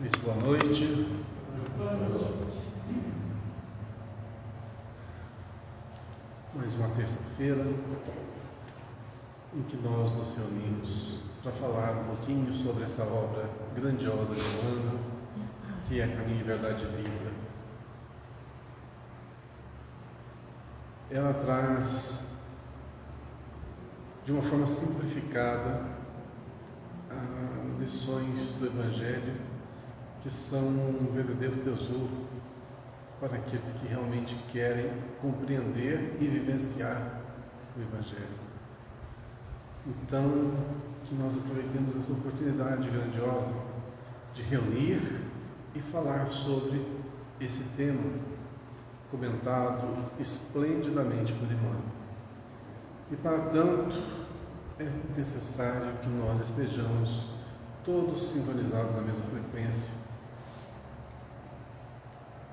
Muito boa noite. Mais uma terça-feira em que nós nos reunimos para falar um pouquinho sobre essa obra grandiosa de Emmanuel, que é Caminho, Verdade e Vida. Ela traz de uma forma simplificada lições do Evangelho que são um verdadeiro tesouro para aqueles que realmente querem compreender e vivenciar o Evangelho. Então, que nós aproveitemos essa oportunidade grandiosa de reunir e falar sobre esse tema comentado esplendidamente por Emmanuel. E para tanto, é necessário que nós estejamos todos sintonizados na mesma frequência,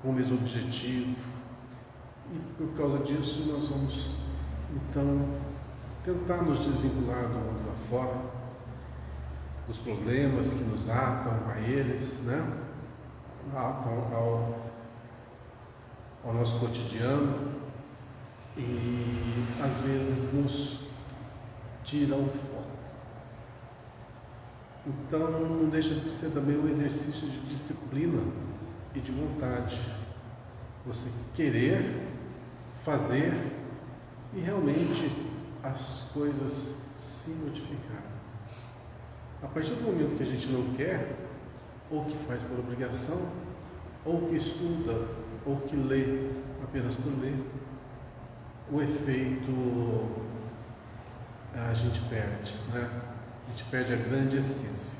com o mesmo objetivo, e por causa disso nós vamos então tentar nos desvincular do mundo lá fora, dos problemas que nos atam a eles, atam ao nosso cotidiano e às vezes nos tiram o foco. Então não deixa de ser também um exercício de disciplina e de vontade, você querer fazer e realmente as coisas se modificarem. A partir do momento que a gente não quer, ou que faz por obrigação, ou que estuda, ou que lê apenas por ler, o efeito a gente perde, A gente perde a grande essência.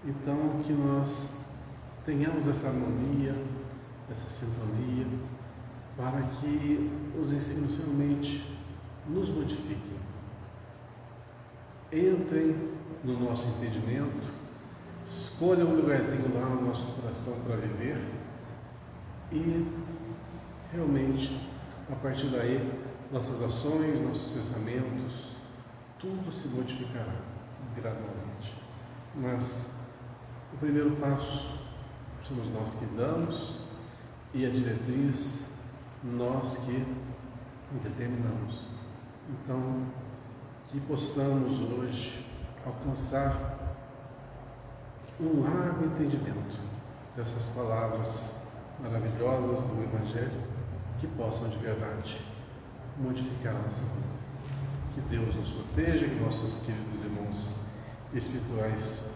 Então, que nós tenhamos essa harmonia, essa sintonia, para que os ensinos realmente nos modifiquem. Entrem no nosso entendimento, escolham um lugarzinho lá no nosso coração para viver e realmente, a partir daí, nossas ações, nossos pensamentos, tudo se modificará gradualmente. Mas o primeiro passo somos nós que damos e a diretriz nós que determinamos. Então, que possamos hoje alcançar um largo entendimento dessas palavras maravilhosas do Evangelho que possam de verdade modificar a nossa vida. Que Deus nos proteja, que nossos queridos irmãos espirituais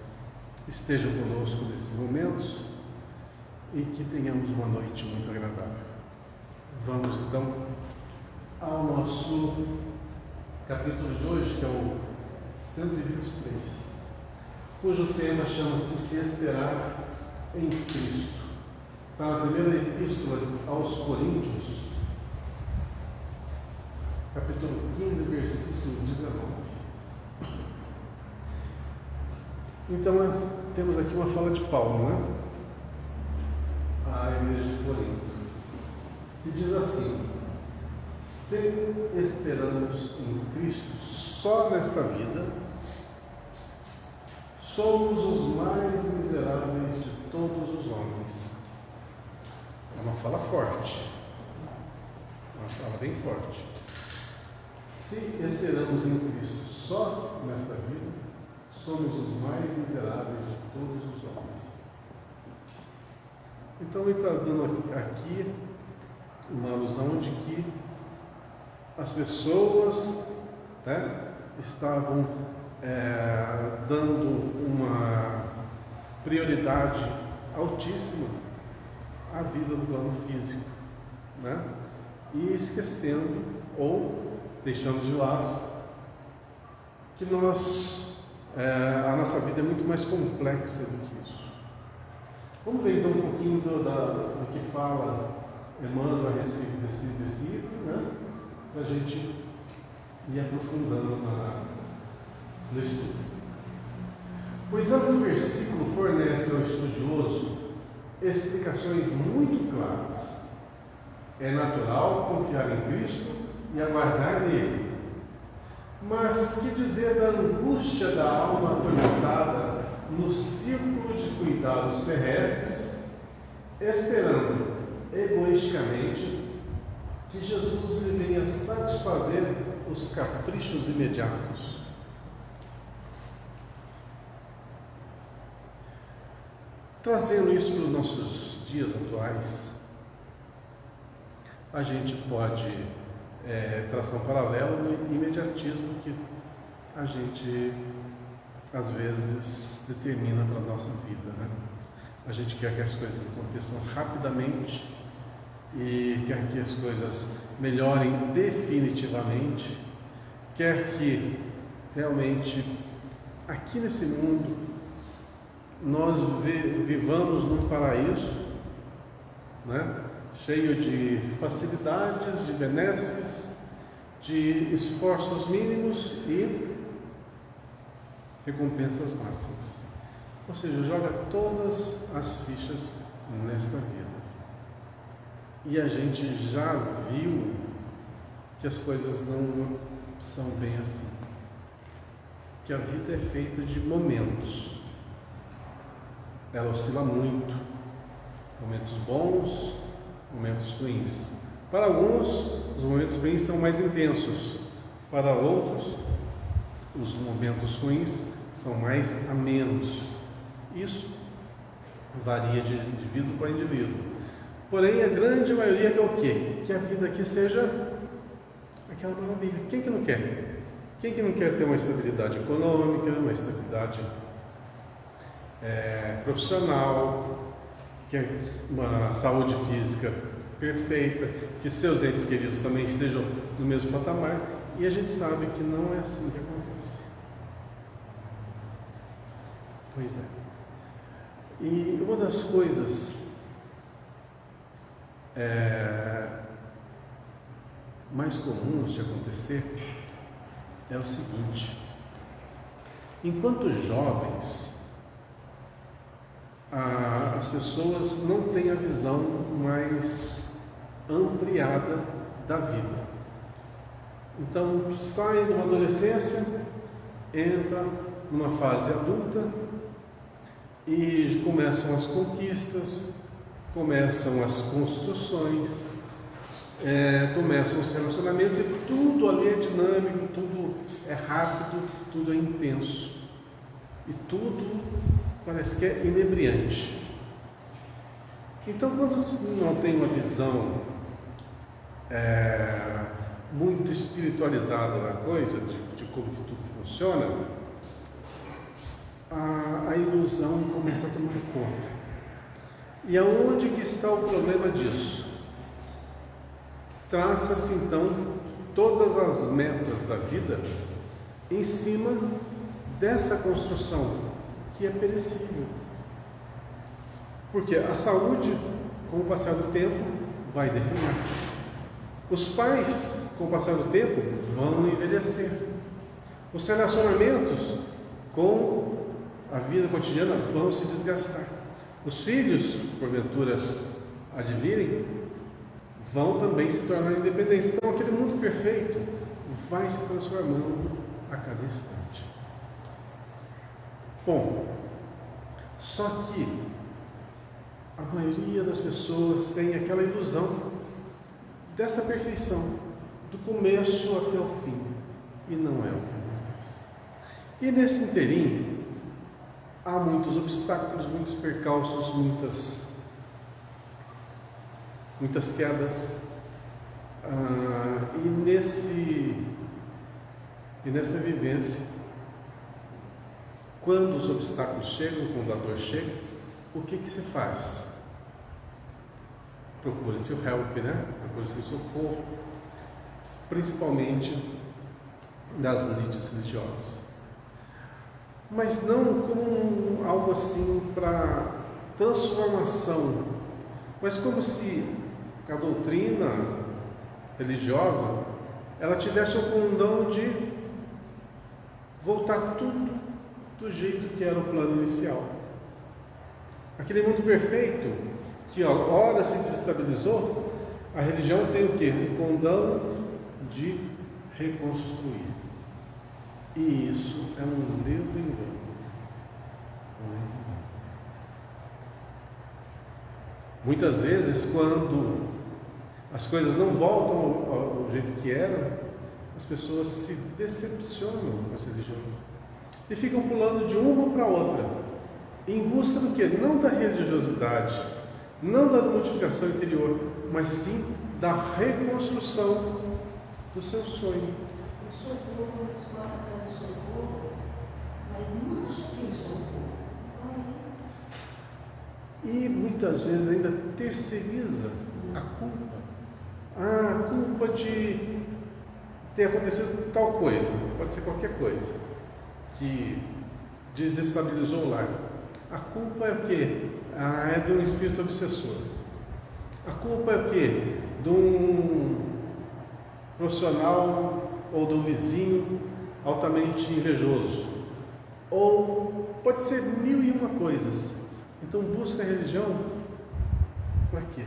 estejam conosco nesses momentos e que tenhamos uma noite muito agradável. Vamos então ao nosso capítulo de hoje, que é o 123, cujo tema chama-se Esperar em Cristo. Para a primeira epístola aos Coríntios, capítulo 15, versículo 19. Então, temos aqui uma fala de Paulo, à igreja de Corinto, que diz assim: se esperamos em Cristo só nesta vida, somos os mais miseráveis de todos os homens. É uma fala forte, uma fala bem forte. Se esperamos em Cristo só nesta vida, somos os mais miseráveis de todos os homens. Então ele está dando aqui uma alusão de que as pessoas estavam dando uma prioridade altíssima à vida do plano físico, e esquecendo ou deixando de lado que a nossa vida é muito mais complexa do que isso. Vamos ver então um pouquinho do que fala Emmanuel a respeito desse item, para a gente ir aprofundando no estudo. O exame do versículo fornece ao estudioso explicações muito claras. É natural confiar em Cristo e aguardar nele. Mas que dizer da angústia da alma atormentada no círculo de cuidados cuidados terrestres, esperando egoisticamente que Jesus lhe venha satisfazer os caprichos imediatos. Trazendo isso para os nossos dias atuais, a gente pode traçar um paralelo no imediatismo que a gente às vezes determina para a nossa vida, né? A gente quer que as coisas aconteçam rapidamente e quer que as coisas melhorem definitivamente, quer que realmente aqui nesse mundo nós vivamos num paraíso, né? Cheio de facilidades, de benesses, de esforços mínimos e recompensas máximas. Ou seja, joga todas as fichas nesta vida. E a gente já viu que as coisas não são bem assim. Que a vida é feita de momentos. Ela oscila muito. Momentos bons, momentos ruins. Para alguns, os momentos ruins são mais intensos. Para outros, os momentos ruins são mais amenos. Isso varia de indivíduo para indivíduo. Porém, a grande maioria quer o quê? Que a vida aqui seja aquela maravilha. Quem que não quer? Quem que não quer ter uma estabilidade econômica, uma estabilidade profissional, quer uma saúde física perfeita, que seus entes queridos também estejam no mesmo patamar? E a gente sabe que não é assim que acontece. Pois é. E uma das coisas mais comuns de acontecer é o seguinte: enquanto jovens, as pessoas não têm a visão mais ampliada da vida. Então, saem de uma adolescência, entra numa fase adulta e começam as conquistas, começam as construções, começam os relacionamentos, e tudo ali é dinâmico, tudo é rápido, tudo é intenso e tudo parece que é inebriante. Então, quando não tem uma visão muito espiritualizada da coisa, de como que tudo funciona, a ilusão começa a tomar conta. E aonde que está o problema disso? Traça-se então todas as metas da vida em cima dessa construção que é perecível. Porque a saúde, com o passar do tempo, vai definhar. Os pais, com o passar do tempo, vão envelhecer. Os relacionamentos com a vida cotidiana vão se desgastar. Os filhos, porventura advirem, vão também se tornar independentes. Então, aquele mundo perfeito vai se transformando a cada instante. Bom, só que a maioria das pessoas tem aquela ilusão dessa perfeição, do começo até o fim, e não é o que acontece. E nesse inteirinho, há muitos obstáculos, muitos percalços, muitas quedas, e nessa vivência, quando os obstáculos chegam, quando a dor chega, o que se faz? Procura-se o help, né? Procura-se o socorro, principalmente das elites religiosas. Mas não como algo assim para transformação, mas como se a doutrina religiosa ela tivesse o condão de voltar tudo do jeito que era o plano inicial. Aquele mundo perfeito que a hora se desestabilizou, a religião tem o quê? O condão de reconstruir. E isso é um lindo engano. Muitas vezes, quando as coisas não voltam ao jeito que eram, as pessoas se decepcionam com as religiões e ficam pulando de uma para outra, em busca do quê? Não da religiosidade, não da modificação interior, mas sim da reconstrução do seu sonho. O socorro, escolhe para o socorro, mas não acha que é socorro. E muitas vezes ainda terceiriza a culpa. A culpa de ter acontecido tal coisa, pode ser qualquer coisa, que desestabilizou o lar. A culpa é o quê? É de um espírito obsessor. A culpa é o quê? De um profissional ou do vizinho altamente invejoso. Ou pode ser 1001 coisas. Então busca a religião para quê?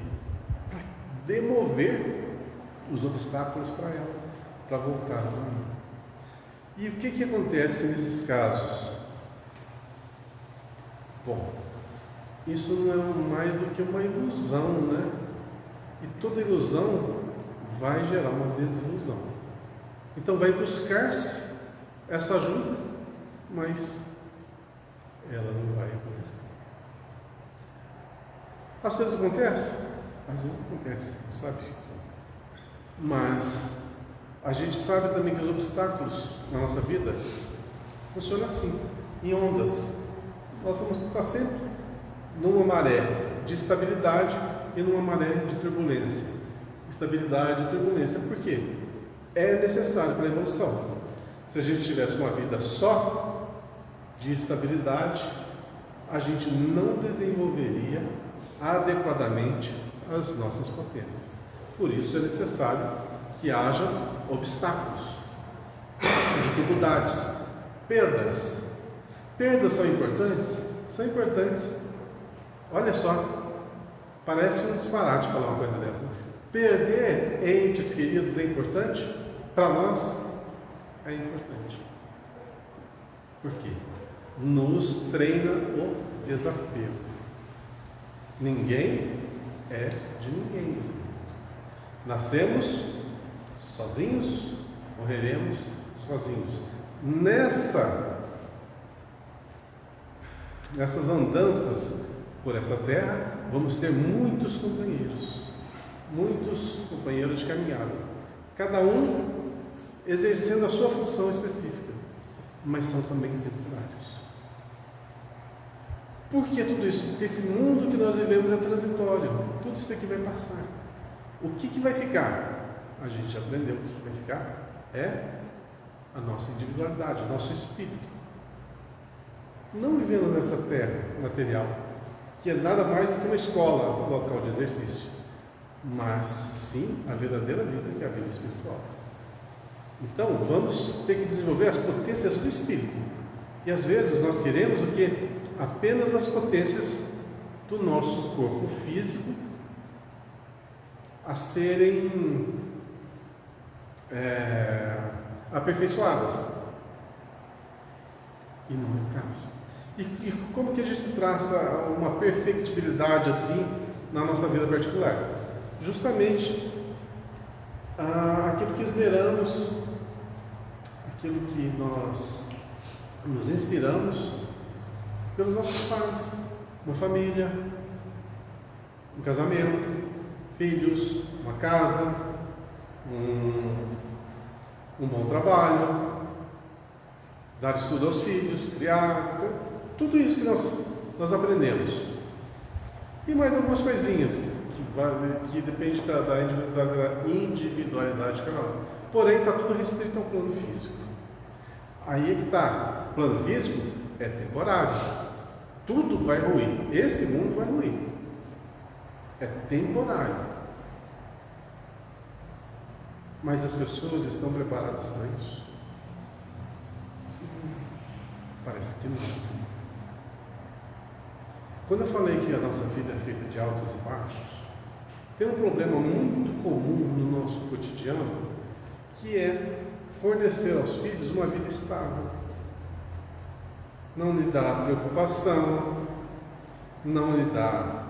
Para demover os obstáculos para ela, para voltar ao caminho. E o que acontece nesses casos? Bom, isso não é mais do que uma ilusão, né? E toda ilusão vai gerar uma desilusão. Então vai buscar-se essa ajuda, mas ela não vai acontecer. Às vezes acontece? Às vezes acontece, sabe? Mas a gente sabe também que os obstáculos na nossa vida funcionam assim, em ondas. Nós vamos estar sempre numa maré de estabilidade e numa maré de turbulência. Estabilidade e turbulência, por quê? É necessário para a evolução. Se a gente tivesse uma vida só de estabilidade, a gente não desenvolveria adequadamente as nossas potências. Por isso é necessário que haja obstáculos, dificuldades, perdas. Perdas são importantes? São importantes. Olha só, parece um disparate falar uma coisa dessa. Perder entes queridos é importante? Para nós é importante. Por quê? Nos treina o desapego. Ninguém é de ninguém. Nascemos sozinhos, morreremos sozinhos. Nessas andanças por essa terra, vamos ter muitos companheiros de caminhada, cada um exercendo a sua função específica, mas são também temporários. Por que tudo isso? Porque esse mundo que nós vivemos é transitório, tudo isso aqui vai passar. O que vai ficar? A gente já aprendeu o que vai ficar é a nossa individualidade, o nosso espírito. Não vivendo nessa terra material, que é nada mais do que uma escola, um local de exercício, mas sim a verdadeira vida, que é a vida espiritual. Então vamos ter que desenvolver as potências do espírito. E às vezes nós queremos o quê? Apenas as potências do nosso corpo físico a serem aperfeiçoadas. E não é o caso. E como que a gente traça uma perfectibilidade assim na nossa vida particular? Justamente aquilo que esmeramos, aquilo que nós nos inspiramos pelos nossos pais, uma família, um casamento, filhos, uma casa, um bom trabalho, dar estudo aos filhos, criar, tudo isso que nós aprendemos. E mais algumas coisinhas que depende da individualidade de cada um. Porém, está tudo restrito ao plano físico. Aí é que está. O plano físico é temporário. Tudo vai ruir. Esse mundo vai ruir. É temporário. Mas as pessoas estão preparadas para isso? Parece que não. Quando eu falei que a nossa vida é feita de altos e baixos, tem um problema muito comum no nosso cotidiano, que é fornecer aos filhos uma vida estável. Não lhe dá preocupação, não lhe dá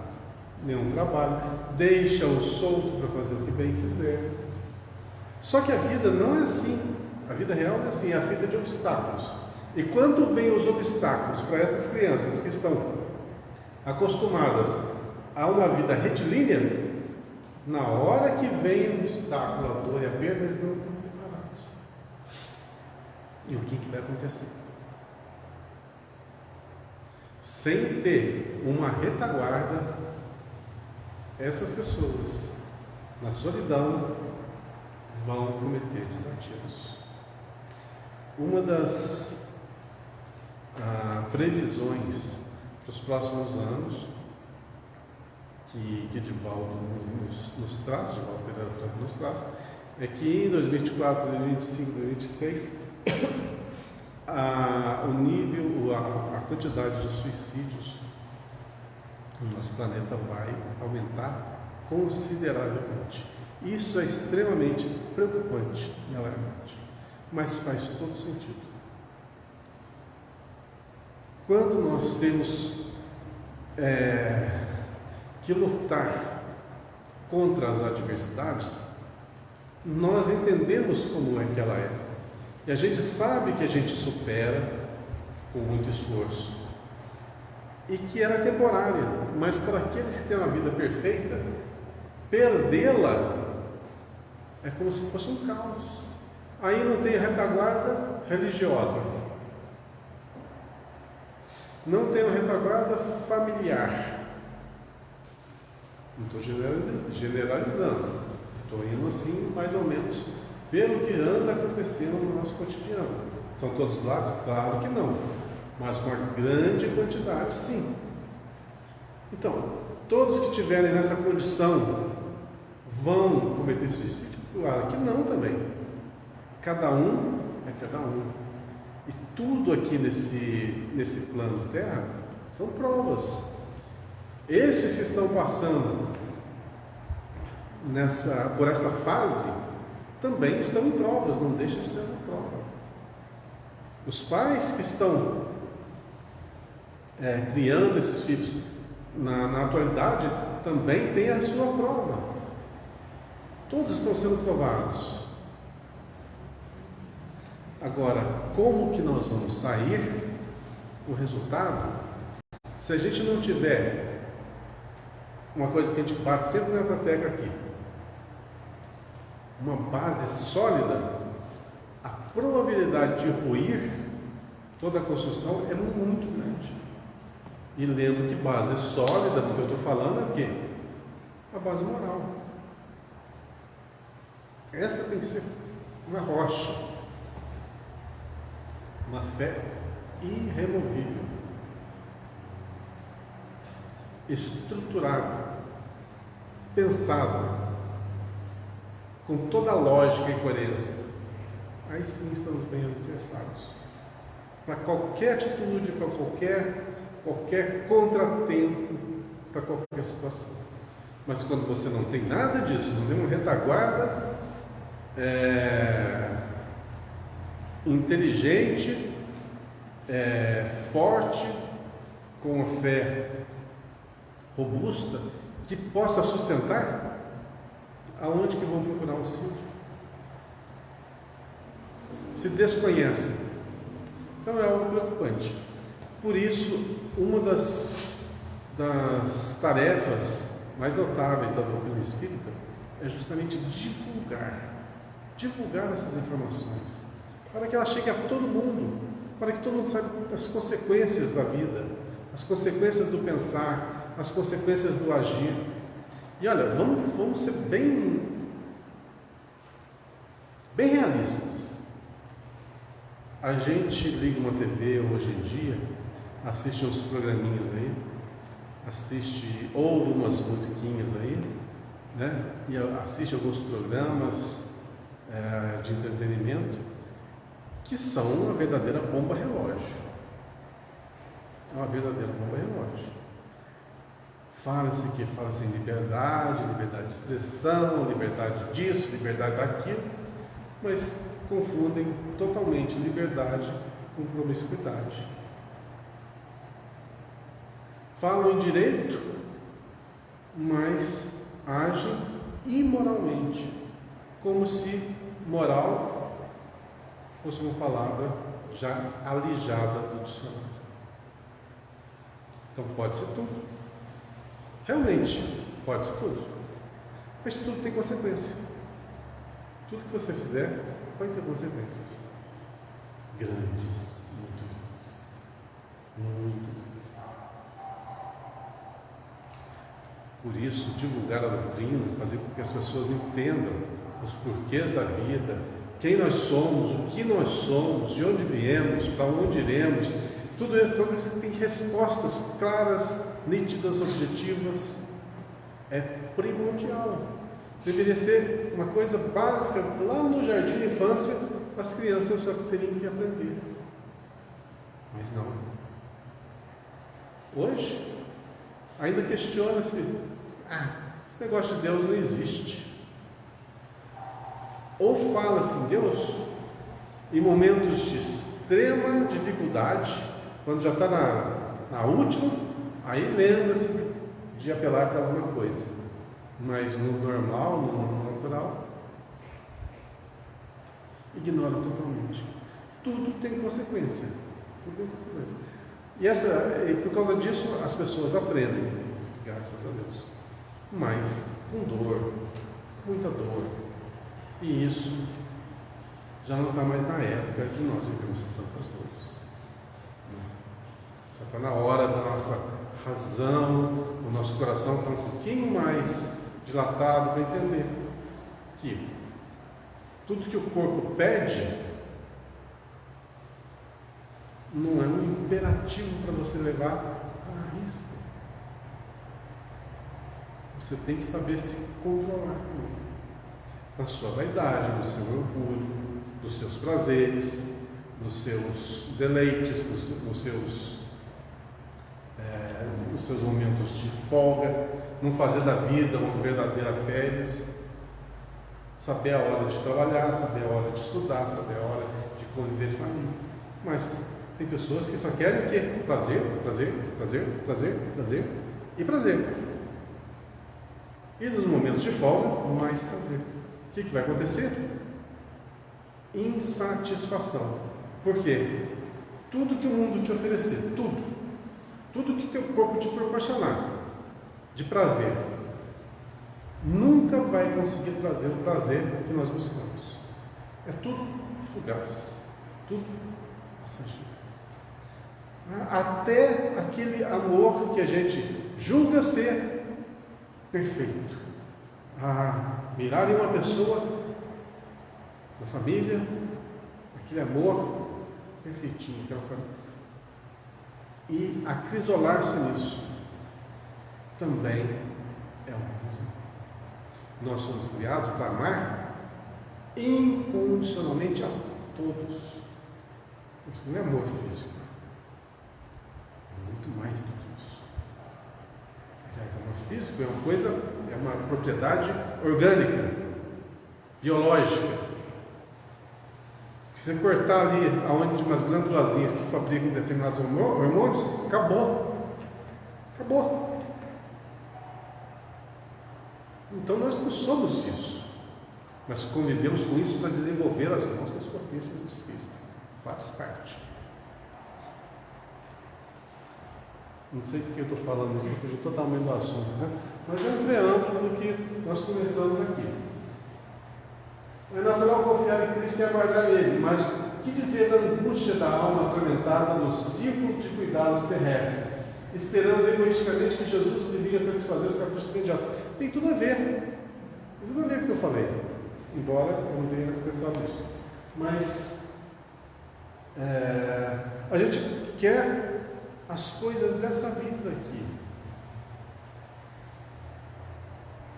nenhum trabalho, deixa-o solto para fazer o que bem quiser. Só que a vida não é assim, a vida real não é assim, é feita de obstáculos. E quando vêm os obstáculos para essas crianças que estão acostumadas a uma vida retilínea, na hora que vem o obstáculo, a dor e a perda, eles não estão preparados. E o que vai acontecer? Sem ter uma retaguarda, essas pessoas, na solidão, vão cometer desatinos. Uma das previsões para os próximos anos que Divaldo nos traz, Divaldo Pereira Franco nos traz, é que em 2024, 2025, 2026 o nível, a quantidade de suicídios no nosso planeta vai aumentar consideravelmente. Isso é extremamente preocupante e alarmante, mas faz todo sentido. Quando nós temos que lutar contra as adversidades, nós entendemos como é que ela é. E a gente sabe que a gente supera com muito esforço. E que ela é temporária, mas para aqueles que têm uma vida perfeita, perdê-la é como se fosse um caos. Aí não tem retaguarda religiosa, não tem uma retaguarda familiar. Não estou generalizando, estou indo assim mais ou menos pelo que anda acontecendo no nosso cotidiano. São todos lados? Claro que não, mas uma grande quantidade, sim. Então, todos que estiverem nessa condição vão cometer suicídio? Claro que não também. Cada um é cada um. E tudo aqui nesse plano de terra são provas. Esses que estão passando por essa fase também estão em provas, não deixa de ser uma prova. Os pais que estão criando esses filhos na atualidade também têm a sua prova. Todos estão sendo provados. Agora, como que nós vamos sair? O resultado, se a gente não tiver uma coisa que a gente bate sempre nessa tecla aqui, uma base sólida, a probabilidade de ruir toda a construção é muito grande. E lendo que base sólida, do que eu estou falando é o quê? A base moral. Essa tem que ser uma rocha, uma fé irremovível, estruturada, pensada, com toda a lógica e coerência. Aí sim estamos bem alicerçados. Para qualquer atitude, para qualquer contratempo, para qualquer situação. Mas quando você não tem nada disso, não tem uma retaguarda inteligente, forte, com uma fé robusta, que possa sustentar, aonde que vão procurar o auxílio? Se desconhecem. Então é algo preocupante. Por isso, uma das tarefas mais notáveis da doutrina espírita é justamente divulgar essas informações, para que ela chegue a todo mundo, para que todo mundo saiba as consequências da vida, as consequências do pensar, as consequências do agir. E olha, vamos ser bem realistas. A gente liga uma TV hoje em dia, assiste uns programinhas aí, ouve umas musiquinhas aí, né? E assiste alguns programas de entretenimento que são uma verdadeira bomba relógio. É uma verdadeira bomba relógio. Fala-se em liberdade de expressão, liberdade disso, liberdade daquilo, mas confundem totalmente liberdade com promiscuidade. Falam em direito, mas agem imoralmente, como se moral fosse uma palavra já alijada do dicionário. Então pode ser tudo. Realmente, pode ser tudo. Mas tudo tem consequência. Tudo que você fizer vai ter consequências. Grandes, muito grandes. Muito grandes. Por isso, divulgar a doutrina, fazer com que as pessoas entendam os porquês da vida, quem nós somos, o que nós somos, de onde viemos, para onde iremos, tudo isso tem respostas claras, nítidas, objetivas. É primordial. Deveria ser uma coisa básica. Lá no jardim de infância, as crianças só teriam que aprender. Mas não. Hoje, ainda questiona-se: esse negócio de Deus não existe. Ou fala-se em Deus em momentos de extrema dificuldade, quando já está na última, aí lembra-se de apelar para alguma coisa. Mas no normal, no natural, ignora totalmente. Tudo tem consequência. Tudo tem consequência. E por causa disso, as pessoas aprendem, graças a Deus. Mas com dor, com muita dor. E isso já não está mais na época de nós vivermos tantas dores. Já está na hora da nossa razão, o nosso coração está um pouquinho mais dilatado para entender que tudo que o corpo pede não é um imperativo para você levar a risco. Você tem que saber se controlar também. Na sua vaidade, no seu orgulho, dos seus prazeres, dos seus deleites, nos seus momentos de folga, não fazer da vida uma verdadeira férias, saber a hora de trabalhar, saber a hora de estudar, saber a hora de conviver em família. Mas tem pessoas que só querem o quê? Prazer, prazer, prazer, prazer, prazer e prazer. E nos momentos de folga, mais prazer. O que vai acontecer? Insatisfação. Por quê? Tudo que o mundo te oferecer, tudo que teu corpo te proporcionar de prazer, nunca vai conseguir trazer o prazer que nós buscamos. É tudo fugaz, tudo passageiro. Até aquele amor que a gente julga ser perfeito. Mirar em uma pessoa da família, aquele amor perfeitinho, aquela família, e acrisolar-se nisso também é uma coisa. Nós somos criados para amar incondicionalmente a todos. Isso não é amor físico, é muito mais do que isso. Aliás, amor físico é uma coisa, é uma propriedade orgânica, biológica. Se você cortar ali aonde umas glândulazinhas que fabricam determinados hormônios, acabou. Então nós não somos isso. Nós convivemos com isso para desenvolver as nossas potências do espírito. Faz parte. Não sei porque eu estou falando isso, eu fugi totalmente do assunto, né? Mas é um preâmbulo do que nós começamos aqui. É natural confiar em Cristo e aguardar nele, mas que dizer da angústia da alma atormentada no círculo de cuidados terrestres, esperando egoisticamente que Jesus devia satisfazer os caprichos imediatos? Tem tudo a ver com o que eu falei, embora eu não tenha pensado nisso. Mas a gente quer as coisas dessa vida aqui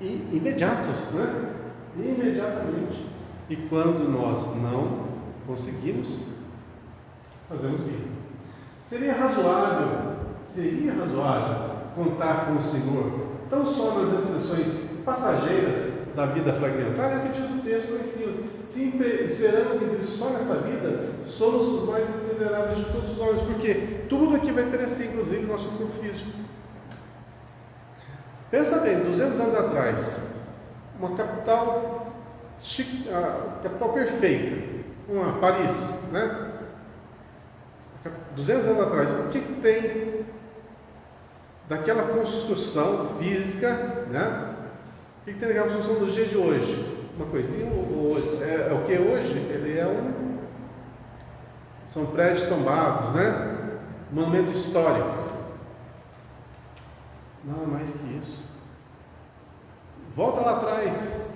e imediatos, né? Imediatamente. E quando nós não conseguimos, fazemos birra. Seria razoável contar com o Senhor tão só nas expressões passageiras da vida fragmentária? É o que diz o texto lá em cima. Se esperamos em Cristo só nesta vida, somos os mais miseráveis de todos os homens, porque tudo aqui vai perecer, inclusive o nosso corpo físico. Pensa bem, 200 anos atrás, uma capital capital perfeita, uma Paris, né? 200 anos atrás, o que tem daquela construção física, né? O que tem daquela construção dos dias de hoje? Uma coisinha, é o que hoje? Ele é são prédios tombados, né? Monumento histórico. Não, mais que isso. Volta lá atrás,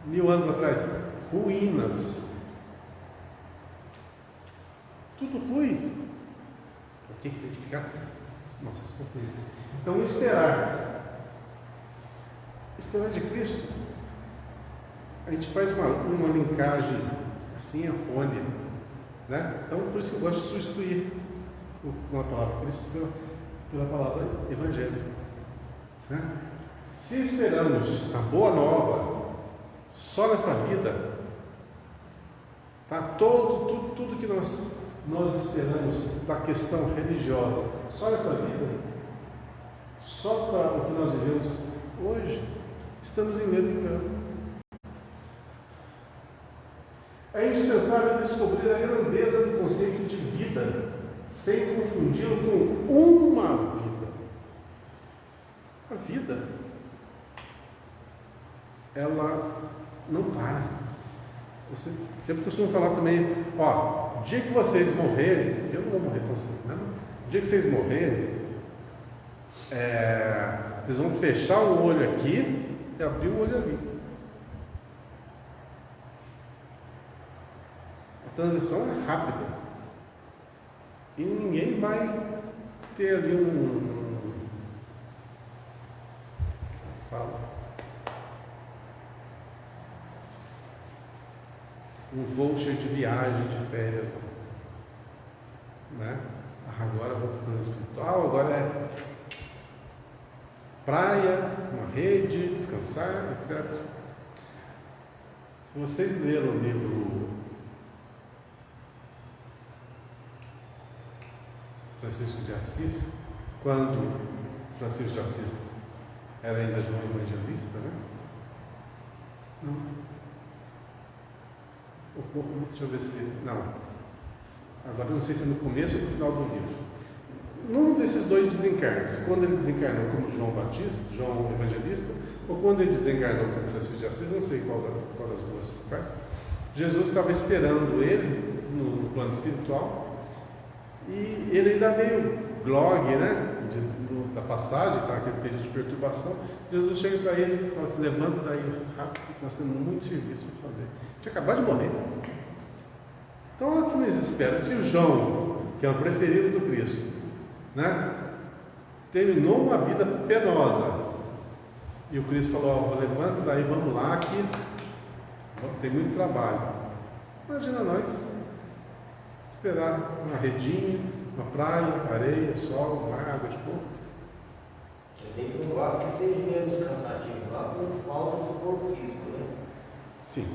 1000 anos atrás, ruínas. Tudo ruim. O que tem que ficar? Nossa, isso é isso. Então, esperar de Cristo, a gente faz uma linkagem assim errônea, né? Então, por isso que eu gosto de substituir com a palavra Cristo pela palavra Evangelho, né? Se esperamos a boa nova só nessa vida, tá? Tudo que nós esperamos da questão religiosa só nessa vida, só para o que nós vivemos hoje, estamos em medo de engano. É indispensável descobrir a grandeza do conceito de vida, sem confundi-lo com uma vida. A vida, ela não para. Eu sempre costumo falar também, ó, o dia que vocês morrerem, eu não vou morrer tão cedo, né? O dia que vocês morrerem, vocês vão fechar o olho aqui e abrir o olho ali. A transição é rápida. E ninguém vai ter ali um voucher de viagem, de férias, né? Agora vou para o plano espiritual, agora é praia, uma rede, descansar, etc. Se vocês leram o livro Francisco de Assis, quando Francisco de Assis era ainda João Evangelista, né? Não. Deixa eu ver se... Não. Agora eu não sei se é no começo ou no final do livro. Num desses dois desencarnes, quando ele desencarnou como João Batista, João Evangelista, ou quando ele desencarnou como Francisco de Assis, não sei qual das duas partes, Jesus estava esperando ele no plano espiritual e ele ainda meio grog, né? Da passagem, está aquele período de perturbação. Jesus chega para ele e fala assim: levanta daí rápido, nós temos muito serviço para fazer. Tinha acabado de morrer. Então, olha o que nos espera. Se o João, que é o preferido do Cristo, né, terminou uma vida penosa, e o Cristo falou: levanta daí, vamos lá, que tem muito trabalho. Imagina nós esperar uma redinha, uma praia, areia, sol, mar, água de coco. É bem provável que seja menos cansativo lá por falta do corpo físico, né? Sim.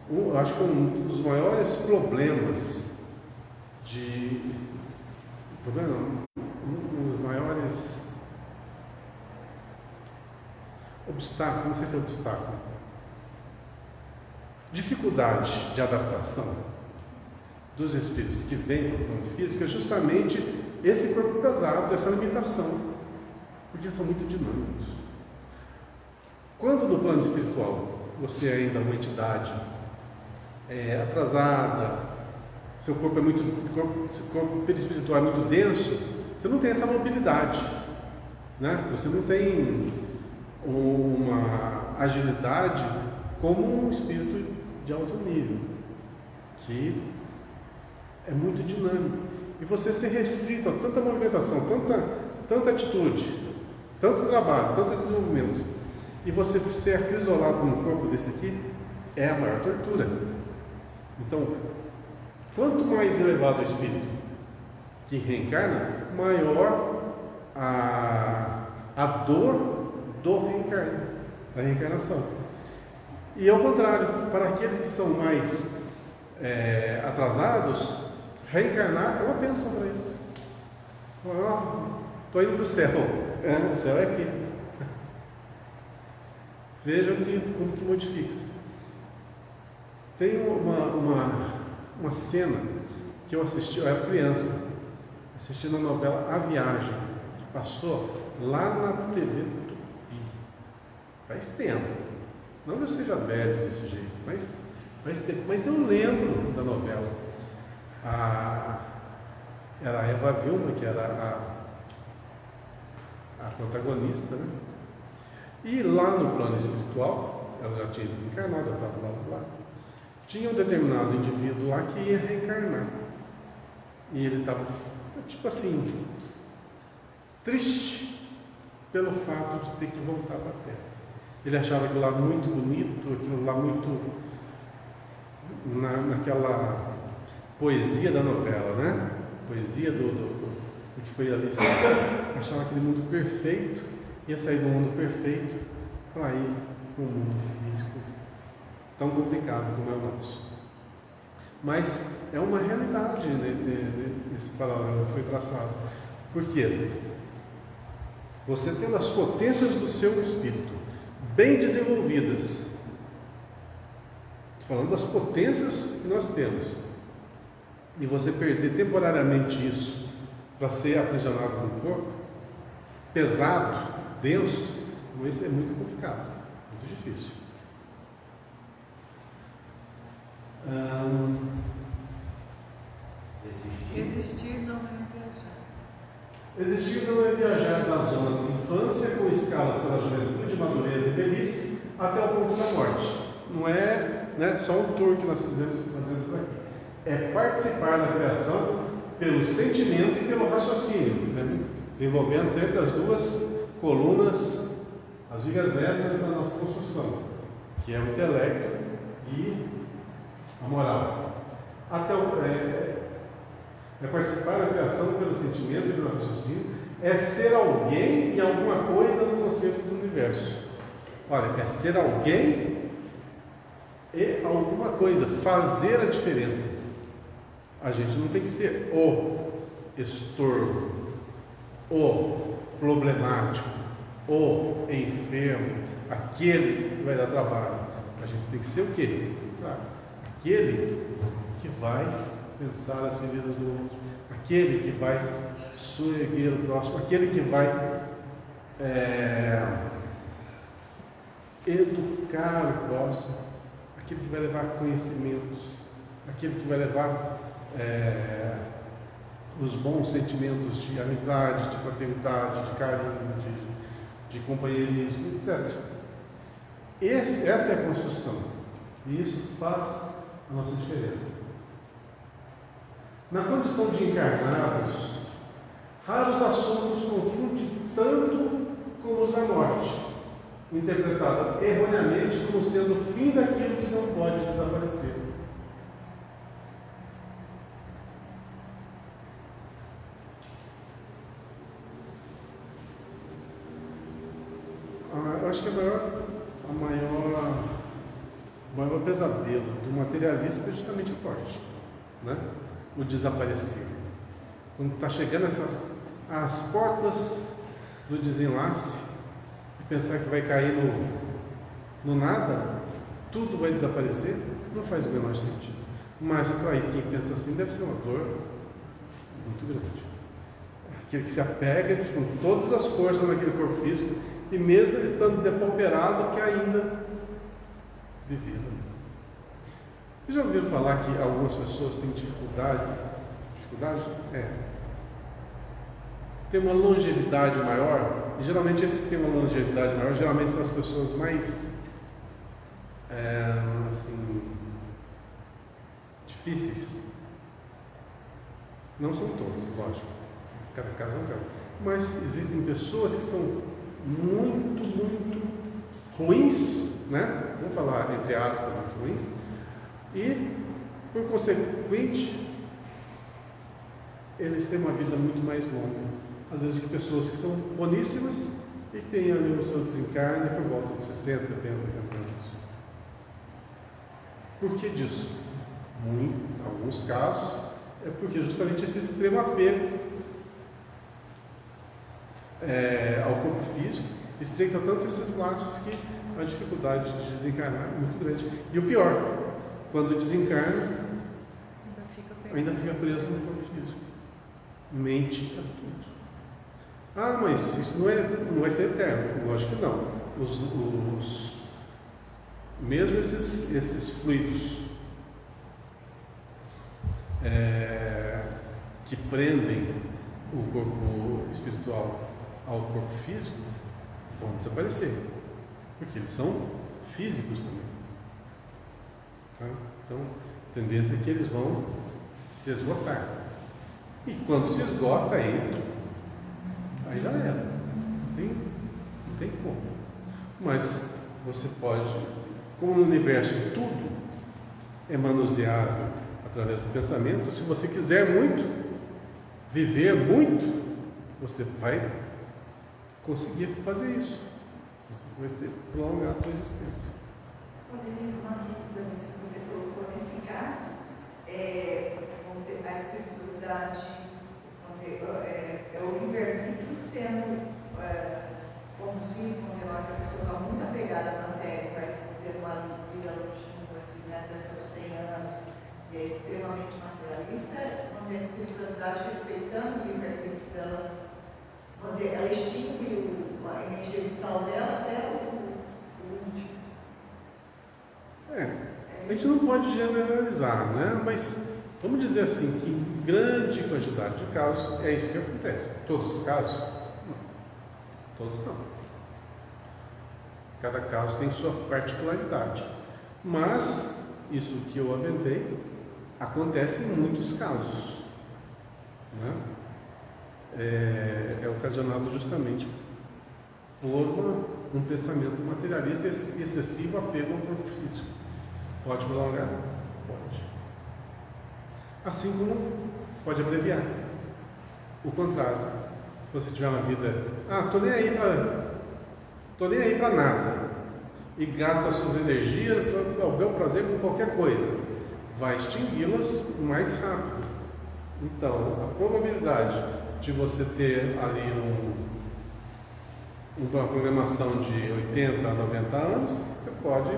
Eu acho que um dos maiores problemas um dos maiores obstáculos, não sei se é obstáculo, dificuldade de adaptação dos espíritos que vêm para o plano físico é justamente esse corpo pesado, essa limitação, porque são muito dinâmicos. Quando no plano espiritual você ainda é uma entidade atrasada, seu corpo perispiritual é muito denso, você não tem essa mobilidade, né? Você não tem uma agilidade como um espírito de alto nível, que é muito dinâmico. E você ser restrito a tanta movimentação, tanta atitude, tanto trabalho, tanto desenvolvimento, e você ser acrisolado num corpo desse aqui, é a maior tortura. Então, quanto mais elevado o espírito que reencarna, maior a dor da reencarnação. E ao contrário, para aqueles que são mais atrasados, reencarnar é uma bênção para eles. estou indo para o céu. O céu é aqui. Vejam como que modifica-se. Tem uma cena que eu assisti, eu era criança, assistindo a novela A Viagem, que passou lá na TV Tupi. Faz tempo. Não que eu seja velho desse jeito, mas faz tempo. Mas eu lembro da novela. Era a Eva Vilma, que era a protagonista, né? E lá no plano espiritual, ela já tinha desencarnado, já estava lá. Tinha um determinado indivíduo lá que ia reencarnar. E ele estava, tipo assim, triste pelo fato de ter que voltar para a Terra. Ele achava aquilo lá muito bonito, aquilo lá muito naquela poesia da novela, né? Poesia do que foi ali. Achava aquele mundo perfeito, ia sair do mundo perfeito para ir para um mundo físico tão complicado como é o nosso. Mas é uma realidade nesse paralelo que foi traçado. Por quê? Você tendo as potências do seu espírito bem desenvolvidas, estou falando das potências que nós temos, e você perder temporariamente isso para ser aprisionado no corpo, pesado, denso, isso é muito complicado, muito difícil. Existir não é viajar. Existir não é viajar da zona de infância com escalas pela juventude, madureza e velhice até o ponto da morte. Não é, né, só um tour que nós fazendo por aqui. É participar da criação pelo sentimento e pelo raciocínio, né? Desenvolvendo sempre as duas colunas, as vigas mestras da nossa construção, que é o intelecto e a moral. É participar da criação pelo sentimento e pelo raciocínio, é ser alguém e alguma coisa no conceito do universo. Olha, é ser alguém e alguma coisa, fazer a diferença. A gente não tem que ser o estorvo, o problemático, o enfermo, aquele que vai dar trabalho. A gente tem que ser o quê? Aquele que vai pensar as feridas do outro, aquele que vai soerguer o próximo, aquele que vai educar o próximo, aquele que vai levar conhecimentos, aquele que vai levar os bons sentimentos de amizade, de fraternidade, de carinho, de companheirismo, etc. Essa é a construção, e isso faz a nossa diferença. Na condição de encarnados, raros assuntos confundem tanto como os da morte, interpretado erroneamente como sendo o fim daquilo que não pode desaparecer. Eu acho que o maior pesadelo do materialista é justamente a morte, né? O desaparecer. Quando está chegando às portas do desenlace, e pensar que vai cair no nada, tudo vai desaparecer, não faz o menor sentido. Mas para quem pensa assim, deve ser uma dor muito grande. Aquele que se apega com todas as forças naquele corpo físico, e mesmo ele estando depauperado, que ainda vivia. Vocês já ouviram falar que algumas pessoas têm dificuldade? Tem uma longevidade maior, e geralmente esse que tem uma longevidade maior, geralmente são as pessoas mais difíceis. Não são todos, lógico, cada caso é um caso, mas existem pessoas que são muito, muito ruins, né? Vamos falar entre aspas as ruins, e por consequente eles têm uma vida muito mais longa, às vezes que pessoas que são boníssimas e que têm ali o seu desencarne por volta de 60, 70, 80 anos. Por que disso? Em alguns casos é porque justamente esse extremo apego ao corpo físico, estreita tanto esses laços que a dificuldade de desencarnar é muito grande. E o pior, quando desencarna, ainda fica preso no corpo físico. Mente é tudo. Ah, mas isso não vai ser eterno. Lógico que não. Mesmo esses fluidos que prendem o corpo espiritual ao corpo físico vão desaparecer, porque eles são físicos também. Tá? Então, a tendência é que eles vão se esgotar. E quando se esgota, aí já era. Não tem como. Mas você pode, como no universo tudo é manuseado através do pensamento, se você quiser muito, viver muito, você vai conseguir fazer isso. Você vai ser prolongar a tua existência. Uma dúvida nisso que você colocou nesse caso, vamos dizer, a espiritualidade, vamos dizer, é o livre-arbítrio sendo conduzido, vamos dizer, uma pessoa está muito apegada à matéria, vai ter uma vida longínqua, assim, né, até seus 100 anos, e é extremamente materialista, vamos dizer, a espiritualidade respeitando o livre-arbítrio dela, vamos dizer, ela extingue a energia vital dela até o último. A gente não pode generalizar, né? Mas vamos dizer assim, que em grande quantidade de casos é isso que acontece. Todos os casos? Não. Todos não. Cada caso tem sua particularidade. Mas isso que eu aventei acontece em muitos casos, né? É ocasionado justamente por um pensamento materialista e excessivo apego ao corpo físico. Pode prolongar? Pode. Assim como pode abreviar. O contrário. Se você tiver uma vida, tô nem aí para nada, e gasta suas energias ao bel prazer com qualquer coisa, vai extingui-las mais rápido. Então, a probabilidade de você ter ali uma programação de 80 a 90 anos, você pode,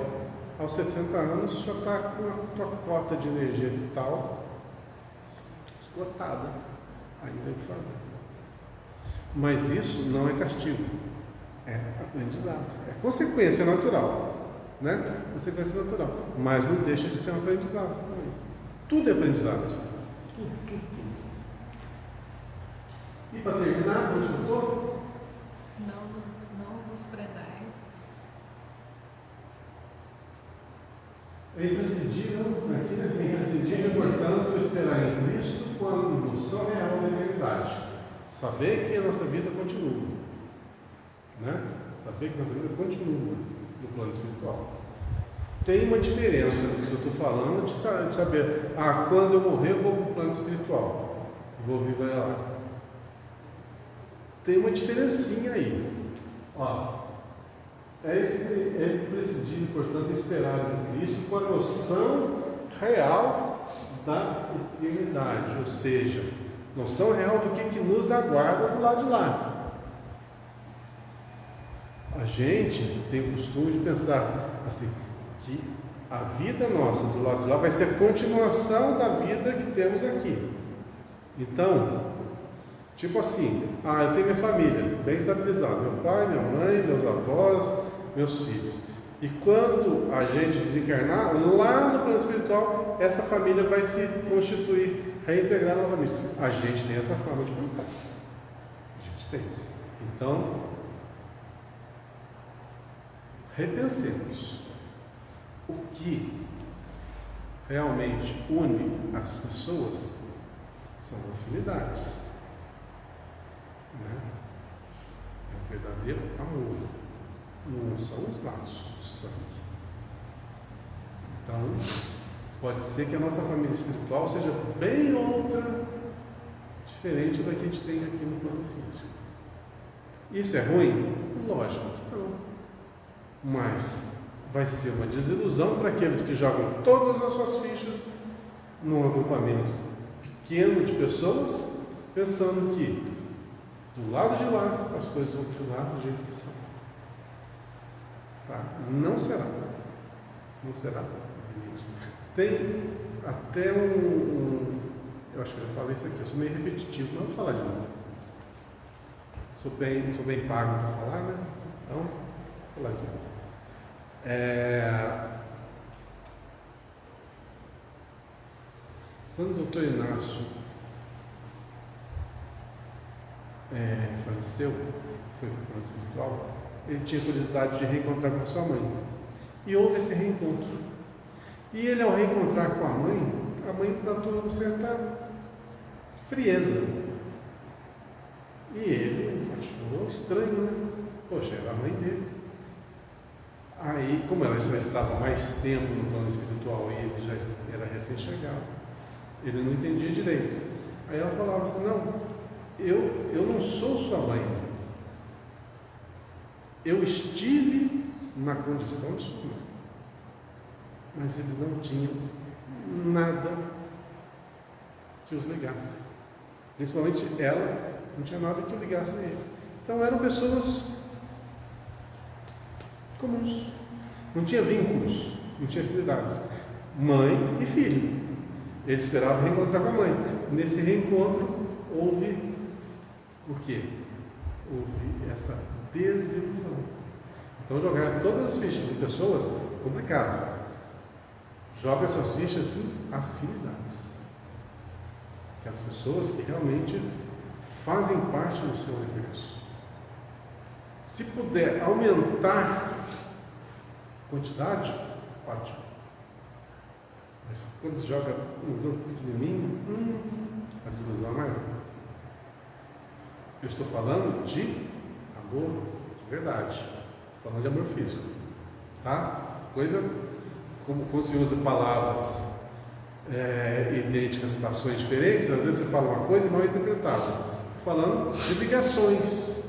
aos 60 anos, já está com a tua cota de energia vital esgotada. Ainda tem que fazer. Mas isso não é castigo, é aprendizado, é consequência natural, né? Consequência natural, mas não deixa de ser um aprendizado também. Tudo é aprendizado. Tudo. E para terminar, continuou? Não vos predais. É imprescindível, portanto, esperar em Cristo com a noção real da eternidade. Saber que a nossa vida continua. Né? Saber que a nossa vida continua no plano espiritual. Tem uma diferença nisso que eu estou falando, de saber, quando eu morrer eu vou para o plano espiritual. Vou viver lá. Tem uma diferencinha aí. É imprescindível, portanto, esperar em Cristo com a noção real da eternidade, ou seja, noção real do que nos aguarda do lado de lá. A gente tem o costume de pensar assim, que a vida nossa do lado de lá vai ser a continuação da vida que temos aqui. Então, tipo assim, eu tenho minha família bem estabilizada, meu pai, minha mãe, meus avós, meus filhos. E quando a gente desencarnar, lá no plano espiritual, essa família vai se constituir, reintegrar novamente. A gente tem essa forma de pensar. A gente tem. Então, repensemos. O que realmente une as pessoas são afinidades. Né? É o verdadeiro amor. Não são os laços do sangue. Então, pode ser que a nossa família espiritual seja bem outra, diferente da que a gente tem aqui no plano físico. Isso é ruim? Lógico que não. Mas vai ser uma desilusão para aqueles que jogam todas as suas fichas num agrupamento pequeno de pessoas, pensando que Do lado de lá, as coisas vão continuar do jeito que são. Tá? Não será. Não será mesmo. Tem até eu acho que eu já falei isso aqui, eu sou meio repetitivo, mas vou falar de novo. Sou bem pago para falar, né? Então, vou falar de novo. Quando o doutor Inácio faleceu, foi para o plano espiritual, ele tinha curiosidade de reencontrar com a sua mãe. E houve esse reencontro. E ele, ao reencontrar com a mãe tratou com certa frieza. E ele achou estranho, né? Poxa, era a mãe dele. Aí, como ela já estava mais tempo no plano espiritual e ele já era recém-chegado, ele não entendia direito. Aí ela falava assim, não, eu não sou sua mãe. Eu estive na condição de sua mãe. Mas eles não tinham nada que os ligasse. Principalmente ela, não tinha nada que o ligasse a ele. Então eram pessoas comuns. Não tinha vínculos, não tinha afinidades. Mãe e filho. Ele esperava reencontrar com a mãe. Nesse reencontro houve o quê? Houve essa desilusão. Então jogar todas as fichas de pessoas é complicado. Joga suas fichas em afinidades. Aquelas pessoas que realmente fazem parte do seu universo. Se puder aumentar a quantidade, ótimo. Mas quando se joga um grupo pequenininho, a desilusão é maior. Eu estou falando de amor de verdade. Estou falando de amor físico. Tá? Coisa como se usa palavras idênticas, situações diferentes, às vezes você fala uma coisa e mal interpretada. Estou falando de ligações,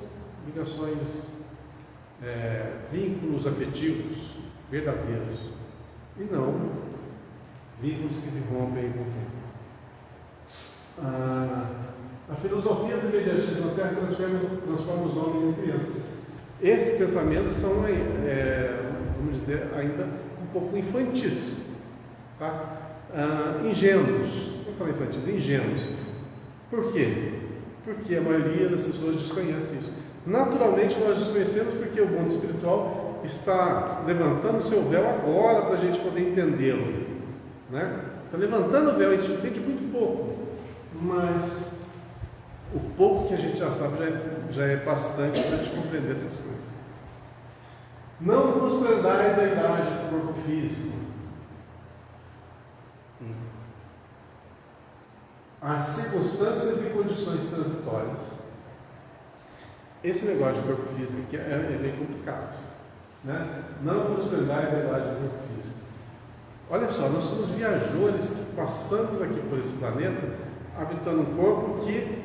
vínculos afetivos verdadeiros e não vínculos que se rompem com o tempo. A filosofia do imediatismo na Terra transforma os homens em crianças. Esses pensamentos são, vamos dizer, ainda um pouco infantis, tá? Ingênuos. Vou falar infantis, ingênuos. Por quê? Porque a maioria das pessoas desconhece isso. Naturalmente nós desconhecemos porque o mundo espiritual está levantando o seu véu agora para a gente poder entendê-lo, né? Está levantando o véu, a gente entende muito pouco, mas o pouco que a gente já sabe já é bastante para a gente compreender essas coisas. Não vos prendais à idade do corpo físico. As circunstâncias e condições transitórias. Esse negócio de corpo físico aqui é bem complicado, né? Não vos prendais à idade do corpo físico. Olha só, nós somos viajores que passamos aqui por esse planeta habitando um corpo que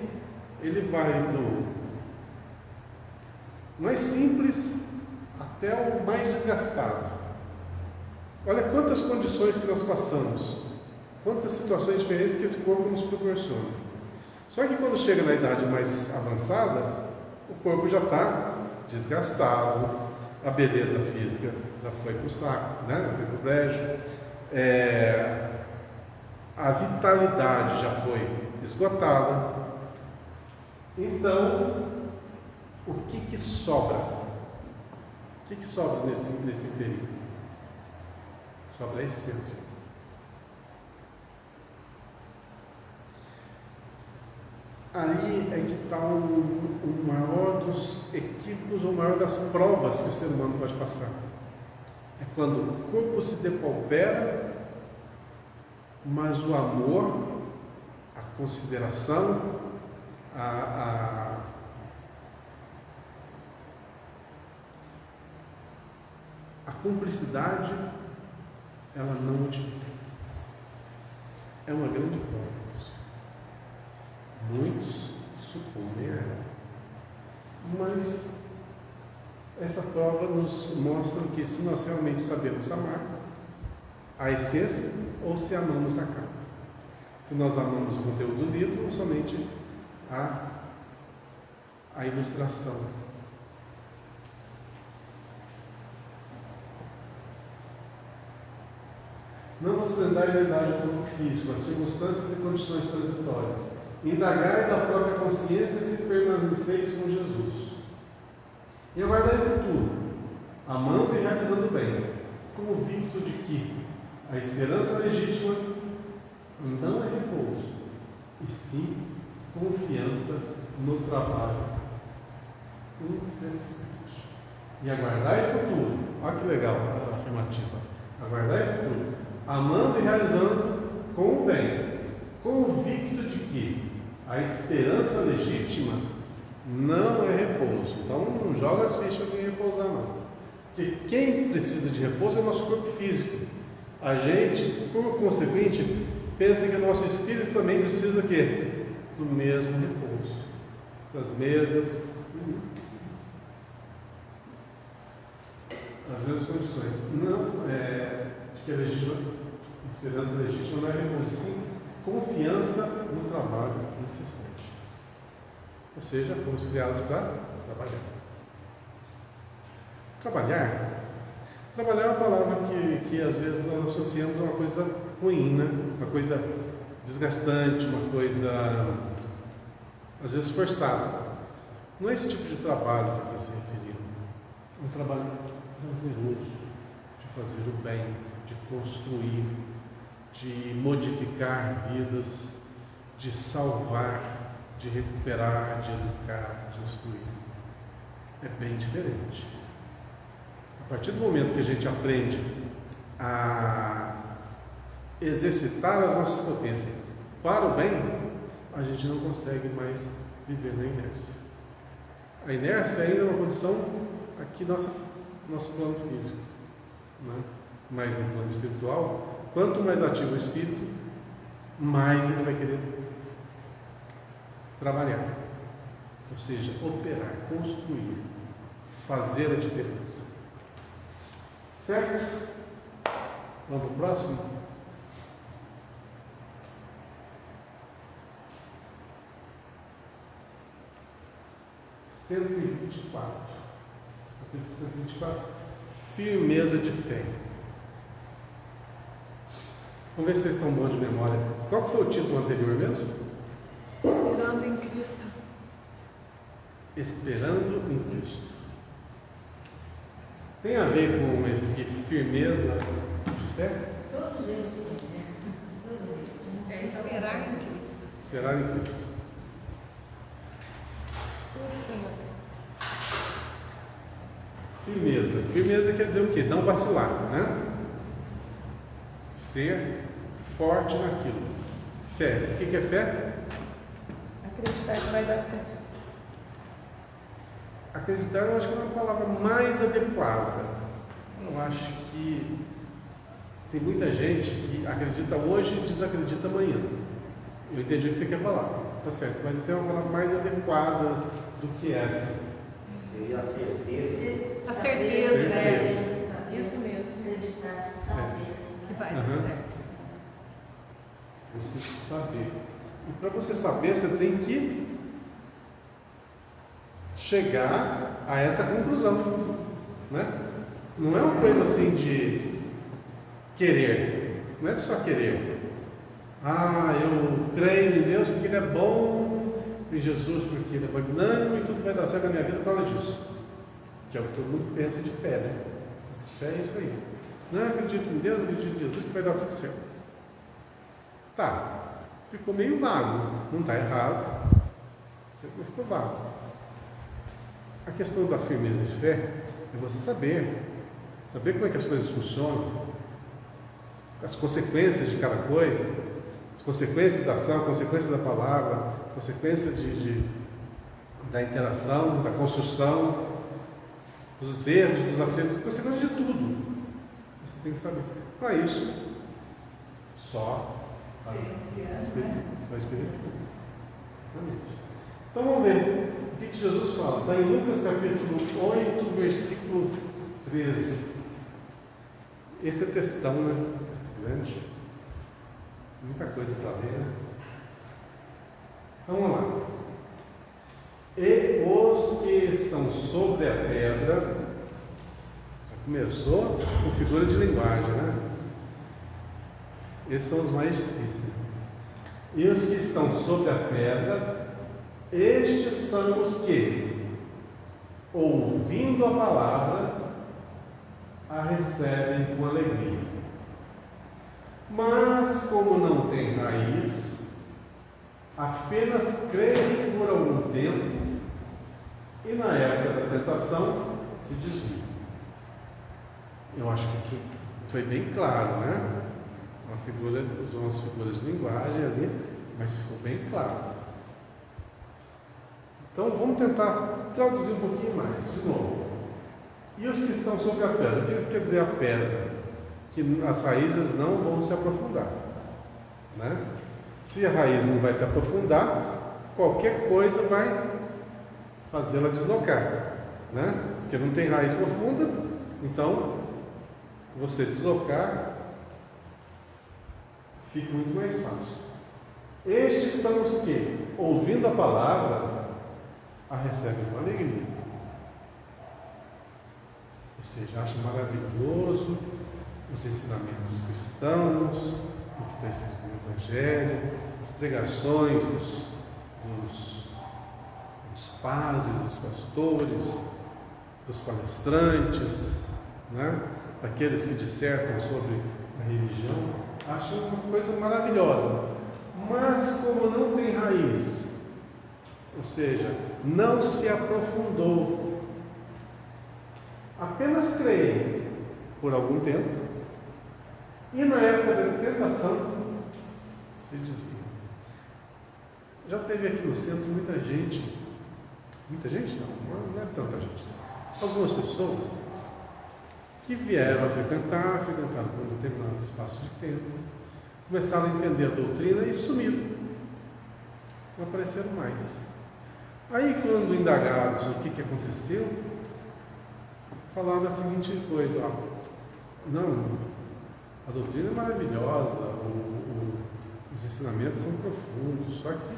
ele vai do mais simples até o mais desgastado. Olha quantas condições que nós passamos, quantas situações diferentes que esse corpo nos proporciona. Só que quando chega na idade mais avançada, o corpo já está desgastado, a beleza física já foi para o saco, né? Já foi para o brejo, a vitalidade já foi esgotada. Então, o que sobra? O que sobra nesse interim? Sobra a essência. Aí é que está o maior dos equívocos, ou o maior das provas que o ser humano pode passar. É quando o corpo se depaupera, mas o amor, a consideração, a cumplicidade, ela não modifica. É uma grande prova. Muitos sucumbem a ela. Mas essa prova nos mostra que se nós realmente sabemos amar a essência ou se amamos a capa. Se nós amamos o conteúdo do livro ou somente a a ilustração. Não vos prendais na idade do corpo físico, as circunstâncias e condições transitórias. Indagai da própria consciência se permaneceis com Jesus. E aguardai o futuro, amando e realizando o bem, convicto de que a esperança legítima não é repouso, e sim confiança no trabalho incessante. E aguardai o futuro. Olha que legal a afirmativa. Aguardai o futuro, amando e realizando com o bem, convicto de que a esperança legítima não é repouso. Então não joga as fichas em repousar, não. Porque quem precisa de repouso é o nosso corpo físico. A gente, por consequente, pensa que o nosso espírito também precisa do quê? Do mesmo repouso, das mesmas condições. Não, acho que a esperança legítima não é repouso, sim confiança no trabalho incessante. Ou seja, fomos criados para trabalhar. Trabalhar é uma palavra que às vezes nós associamos a uma coisa ruim, né? Uma coisa desgastante, uma coisa às vezes forçada. Não é esse tipo de trabalho que está se referindo. É um trabalho prazeroso, de fazer o bem, de construir, de modificar vidas, de salvar, de recuperar, de educar, de instruir. É bem diferente. A partir do momento que a gente aprende a exercitar as nossas potências para o bem, a gente não consegue mais viver na inércia. A inércia ainda é uma condição aqui nosso plano físico, né? Mas no plano espiritual, quanto mais ativo o espírito, mais ele vai querer trabalhar, ou seja, operar, construir, fazer a diferença. Certo? Vamos para o próximo? Capítulo 124. Firmeza de fé. Vamos ver se vocês estão bons de memória. Qual foi o título anterior mesmo? Esperando em Cristo. Esperando em Cristo. Tem a ver com esse aqui, firmeza de fé? Todos eles têm, né? Todos eles. É esperar em Cristo. Esperar em Cristo. Todos têm a ver. Firmeza. Firmeza quer dizer o quê? Não vacilar, né? Ser forte naquilo. Fé. O que é fé? Acreditar que vai dar certo. Acreditar, eu acho que é uma palavra mais adequada. Eu acho que tem muita gente que acredita hoje e desacredita amanhã. Eu entendi o que você quer falar, tá certo, mas eu tenho uma palavra mais adequada do que essa. Seria a certeza. A certeza, Certeza. Isso mesmo. Acreditar, saber. Que vai Uhum. dar certo. Você saber. E para você saber, você tem que chegar a essa conclusão, né? Não é uma coisa assim de querer, não é só querer. Eu creio em Deus porque Ele é bom, em Jesus porque Ele é magnânimo e tudo vai dar certo na minha vida por causa disso. Que é o que todo mundo pensa de fé, né? Fé é isso aí. Não, eu acredito em Deus, eu acredito em Jesus que vai dar tudo certo. Tá, ficou meio vago, não está errado, mas ficou vago. A questão da firmeza de fé é você saber como é que as coisas funcionam, as consequências de cada coisa, as consequências da ação, as consequências da palavra, as consequências da interação, da construção, dos erros, dos acertos, as consequências de tudo. Você tem que saber. Para isso, só experienciando. Então vamos ver o que Jesus fala. Está em Lucas capítulo 8, versículo 13. Esse é textão, né? Texto grande. Muita coisa para ver, né? Então vamos lá. E que estão sobre a pedra, já começou com figura de linguagem, né? Esses são os mais difíceis. E os que estão sobre a pedra, estes são os que, ouvindo a palavra, a recebem com alegria. Mas, como não tem raiz, apenas creem por algum tempo e, na época da tentação, se desviam. Eu acho que foi bem claro, né? Uma figura, usou umas figuras de linguagem ali, mas ficou bem claro. Então vamos tentar traduzir um pouquinho mais, de novo. E os que estão sobre a pedra? O que quer dizer a pedra? Que as raízes não vão se aprofundar, né? Se a raiz não vai se aprofundar, qualquer coisa vai fazê-la deslocar, né? Porque não tem raiz profunda, então você deslocar fica muito mais fácil. Estes são os que, ouvindo a palavra, a recebem com alegria. Ou seja, acham maravilhoso os ensinamentos cristãos, o que está escrito no Evangelho, as pregações dos padres, dos pastores, dos palestrantes, né? Daqueles que dissertam sobre a religião. Acho uma coisa maravilhosa, mas como não tem raiz, ou seja, não se aprofundou, apenas creem por algum tempo e na época da tentação se desviam. Já teve aqui no centro muita gente não é tanta gente, algumas pessoas que vieram a frequentaram por um determinado espaço de tempo, começaram a entender a doutrina e sumiram, não apareceram mais. Aí, quando indagados o que aconteceu, falaram a seguinte coisa: não, a doutrina é maravilhosa, os ensinamentos são profundos, só que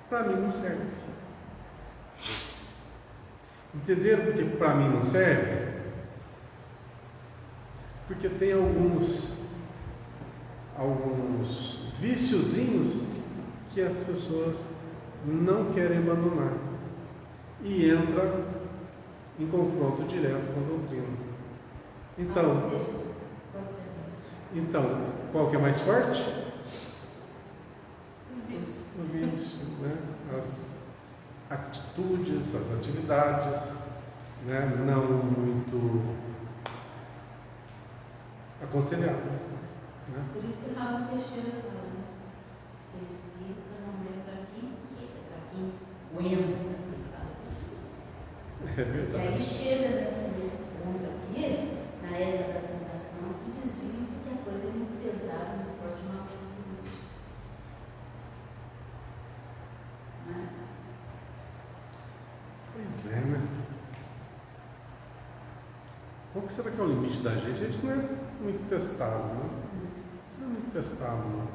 para mim não serve. Entenderam por que para mim não serve? Porque tem alguns viciozinhos que as pessoas não querem abandonar e entra em confronto direto com a doutrina. Então, qual que é mais forte? O vício, né? As atitudes, as atividades, né? Não muito aconselhadas, né? Por isso que Raul Teixeira fala, né? Você explica, não é para quem quer, é para quem aguenta. É verdade. E aí chega nesse ponto aqui, na era da tentação, se desvia porque a coisa é muito pesada, muito forte, uma coisa muito. Né? Pois é, né? Qual que será que é o limite da gente? A gente não é muito testado, né? Não é muito testado, não.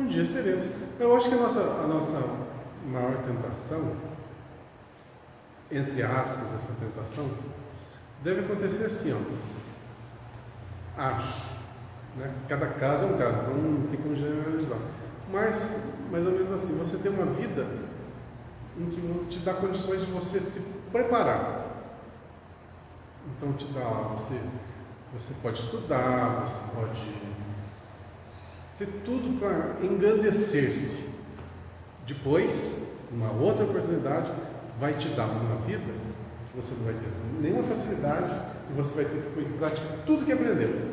Um dia seremos. Eu acho que a nossa maior tentação, entre aspas, essa tentação, deve acontecer assim, ó. Acho. Né? Cada caso é um caso, então não tem como generalizar. Mas, mais ou menos assim, você tem uma vida em que te dá condições de você se preparar. Então te dá, você pode estudar, você pode ter tudo para engrandecer-se. Depois, uma outra oportunidade vai te dar uma vida que você não vai ter nenhuma facilidade e você vai ter que pôr em prática tudo que aprendeu.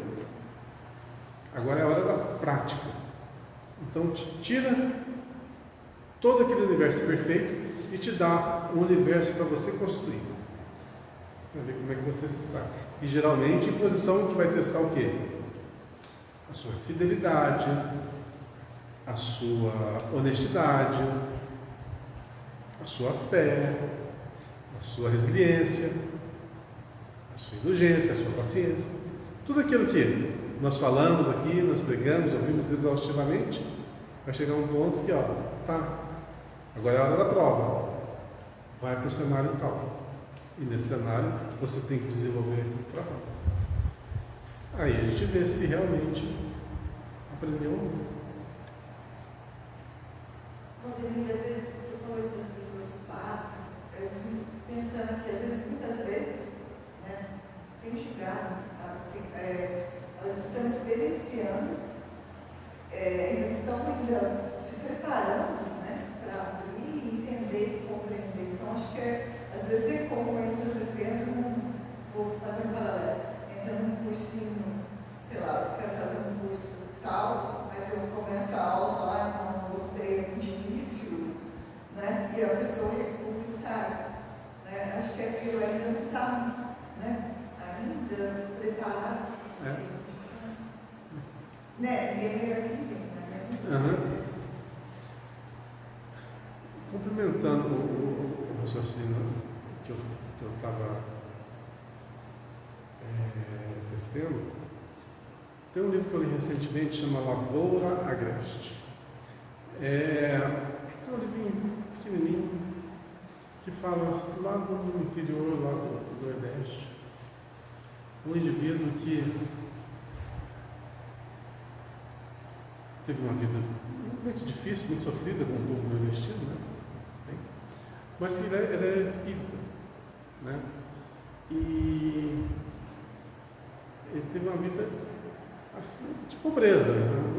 Agora é a hora da prática. Então te tira todo aquele universo perfeito e te dá um universo para você construir. Para ver como é que você se sabe. E geralmente em posição que vai testar o quê? A sua fidelidade, a sua honestidade, a sua fé, a sua resiliência, a sua indulgência, a sua paciência. Tudo aquilo que nós falamos aqui, nós pregamos, ouvimos exaustivamente, vai chegar um ponto que, tá, agora é a hora da prova. vai para o cenário tal. E nesse cenário você tem que desenvolver o trabalho. Aí a gente vê se realmente aprendeu ou não. Rodrigo, às vezes você falou isso das pessoas que passam, eu fico pensando que às vezes, muitas vezes, né, sem julgar, assim, elas estão experienciando, estão ainda se preparando, né, para abrir, entender, compreender. Então acho que às vezes é como eles dizendo, vou fazer um paralelo, entrando num cursinho, sei lá, eu quero fazer um curso tal, mas eu começo a aula lá, não gostei, é muito difícil, né? E a pessoa recua e sai. Né? Acho que aquilo ainda não está, né? Ainda preparado o suficiente. Né? Ninguém é melhor que ninguém, né? Complementando o raciocínio que eu estava tecendo, tem um livro que eu li recentemente, chama Lavoura Agreste. É um livrinho pequenininho que fala lá no interior, lá do Nordeste, um indivíduo que teve uma vida muito difícil, muito sofrida com o povo nordestino, né? Mas ele era espírita, né? E ele teve uma vida assim, de pobreza.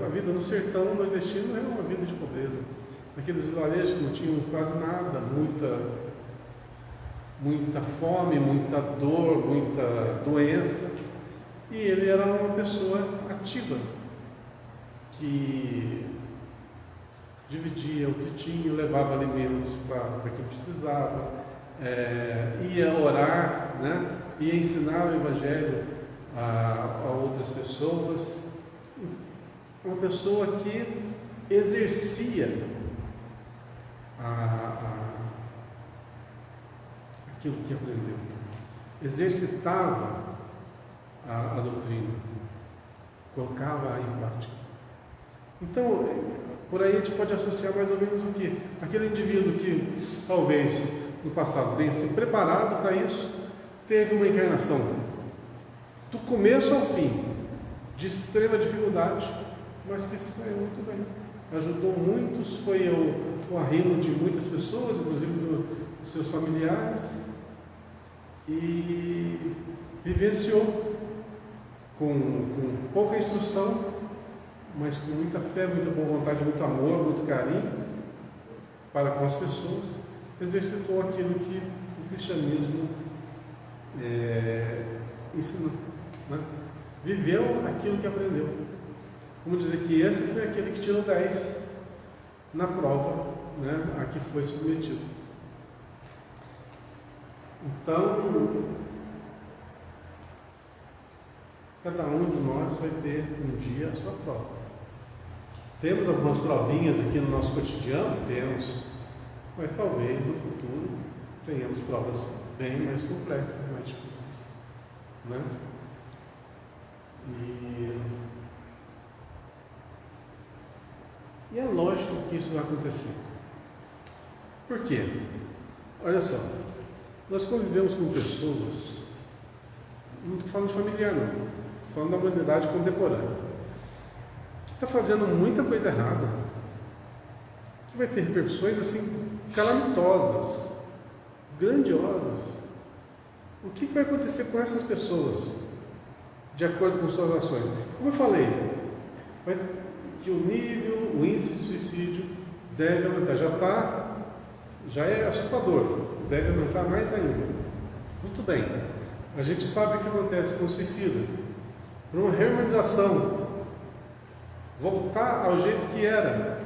A vida no sertão nordestino era uma vida de pobreza. Naqueles vilarejos que não tinham quase nada, muita fome, muita dor, muita doença. E ele era uma pessoa ativa, que dividia o que tinha, levava alimentos para quem precisava, ia orar, né? Ia ensinar o Evangelho a outras pessoas. Uma pessoa que exercia aquilo que aprendeu, exercitava a doutrina, colocava em prática. Então, por aí a gente pode associar mais ou menos o quê? Aquele indivíduo que talvez no passado tenha se preparado para isso, teve uma encarnação do começo ao fim, de extrema dificuldade, mas que se saiu muito bem. Ajudou muitos, foi o arrimo de muitas pessoas, inclusive dos seus familiares, e vivenciou com pouca instrução, mas com muita fé, muita boa vontade, muito amor, muito carinho para com as pessoas, exercitou aquilo que o cristianismo ensinou, né? Viveu aquilo que aprendeu. Vamos dizer que esse foi aquele que tirou 10 na prova, né, a que foi submetido. Então, cada um de nós vai ter um dia a sua prova. Temos algumas provinhas aqui no nosso cotidiano? Temos, mas talvez no futuro tenhamos provas bem mais complexas, mais difíceis, né? E é lógico que isso vai acontecer. Por quê? Olha só, nós convivemos com pessoas, não estou falando de familiar não, estou falando da humanidade contemporânea, que está fazendo muita coisa errada, que vai ter repercussões assim, calamitosas, grandiosas. O que vai acontecer com essas pessoas, de acordo com suas ações? Como eu falei, que o índice de suicídio deve aumentar, já é assustador, deve aumentar mais ainda. Muito bem, a gente sabe o que acontece com o suicida. Para uma reumanização, voltar ao jeito que era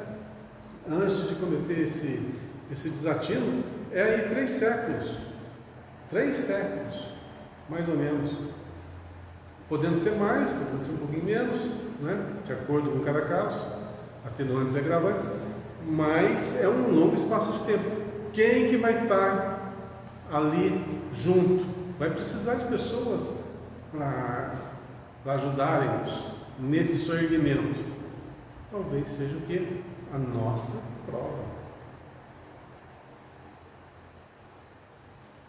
antes de cometer esse desatino, é aí 3 séculos, mais ou menos, podendo ser mais, podendo ser um pouquinho menos, né? De acordo com cada caso, atenuantes e agravantes, mas é um longo espaço de tempo. Quem que vai estar ali junto? Vai precisar de pessoas para ajudarem-nos nesse soerguimento. Talvez seja o quê? A nossa prova.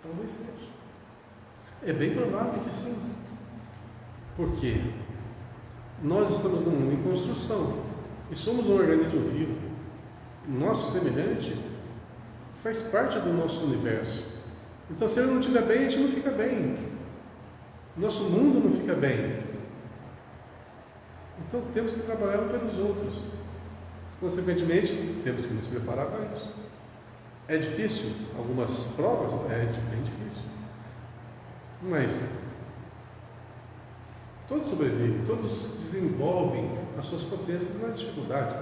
Talvez seja. É bem provável que sim. Por quê? Nós estamos num mundo em construção e somos um organismo vivo. Nosso semelhante faz parte do nosso universo. Então, se ele não estiver bem, a gente não fica bem. Nosso mundo não fica bem. Então, temos que trabalhar pelos outros. Consequentemente, temos que nos preparar para isso. É difícil? Algumas provas? É bem difícil. Mas todos sobrevivem, todos desenvolvem as suas potências nas dificuldades.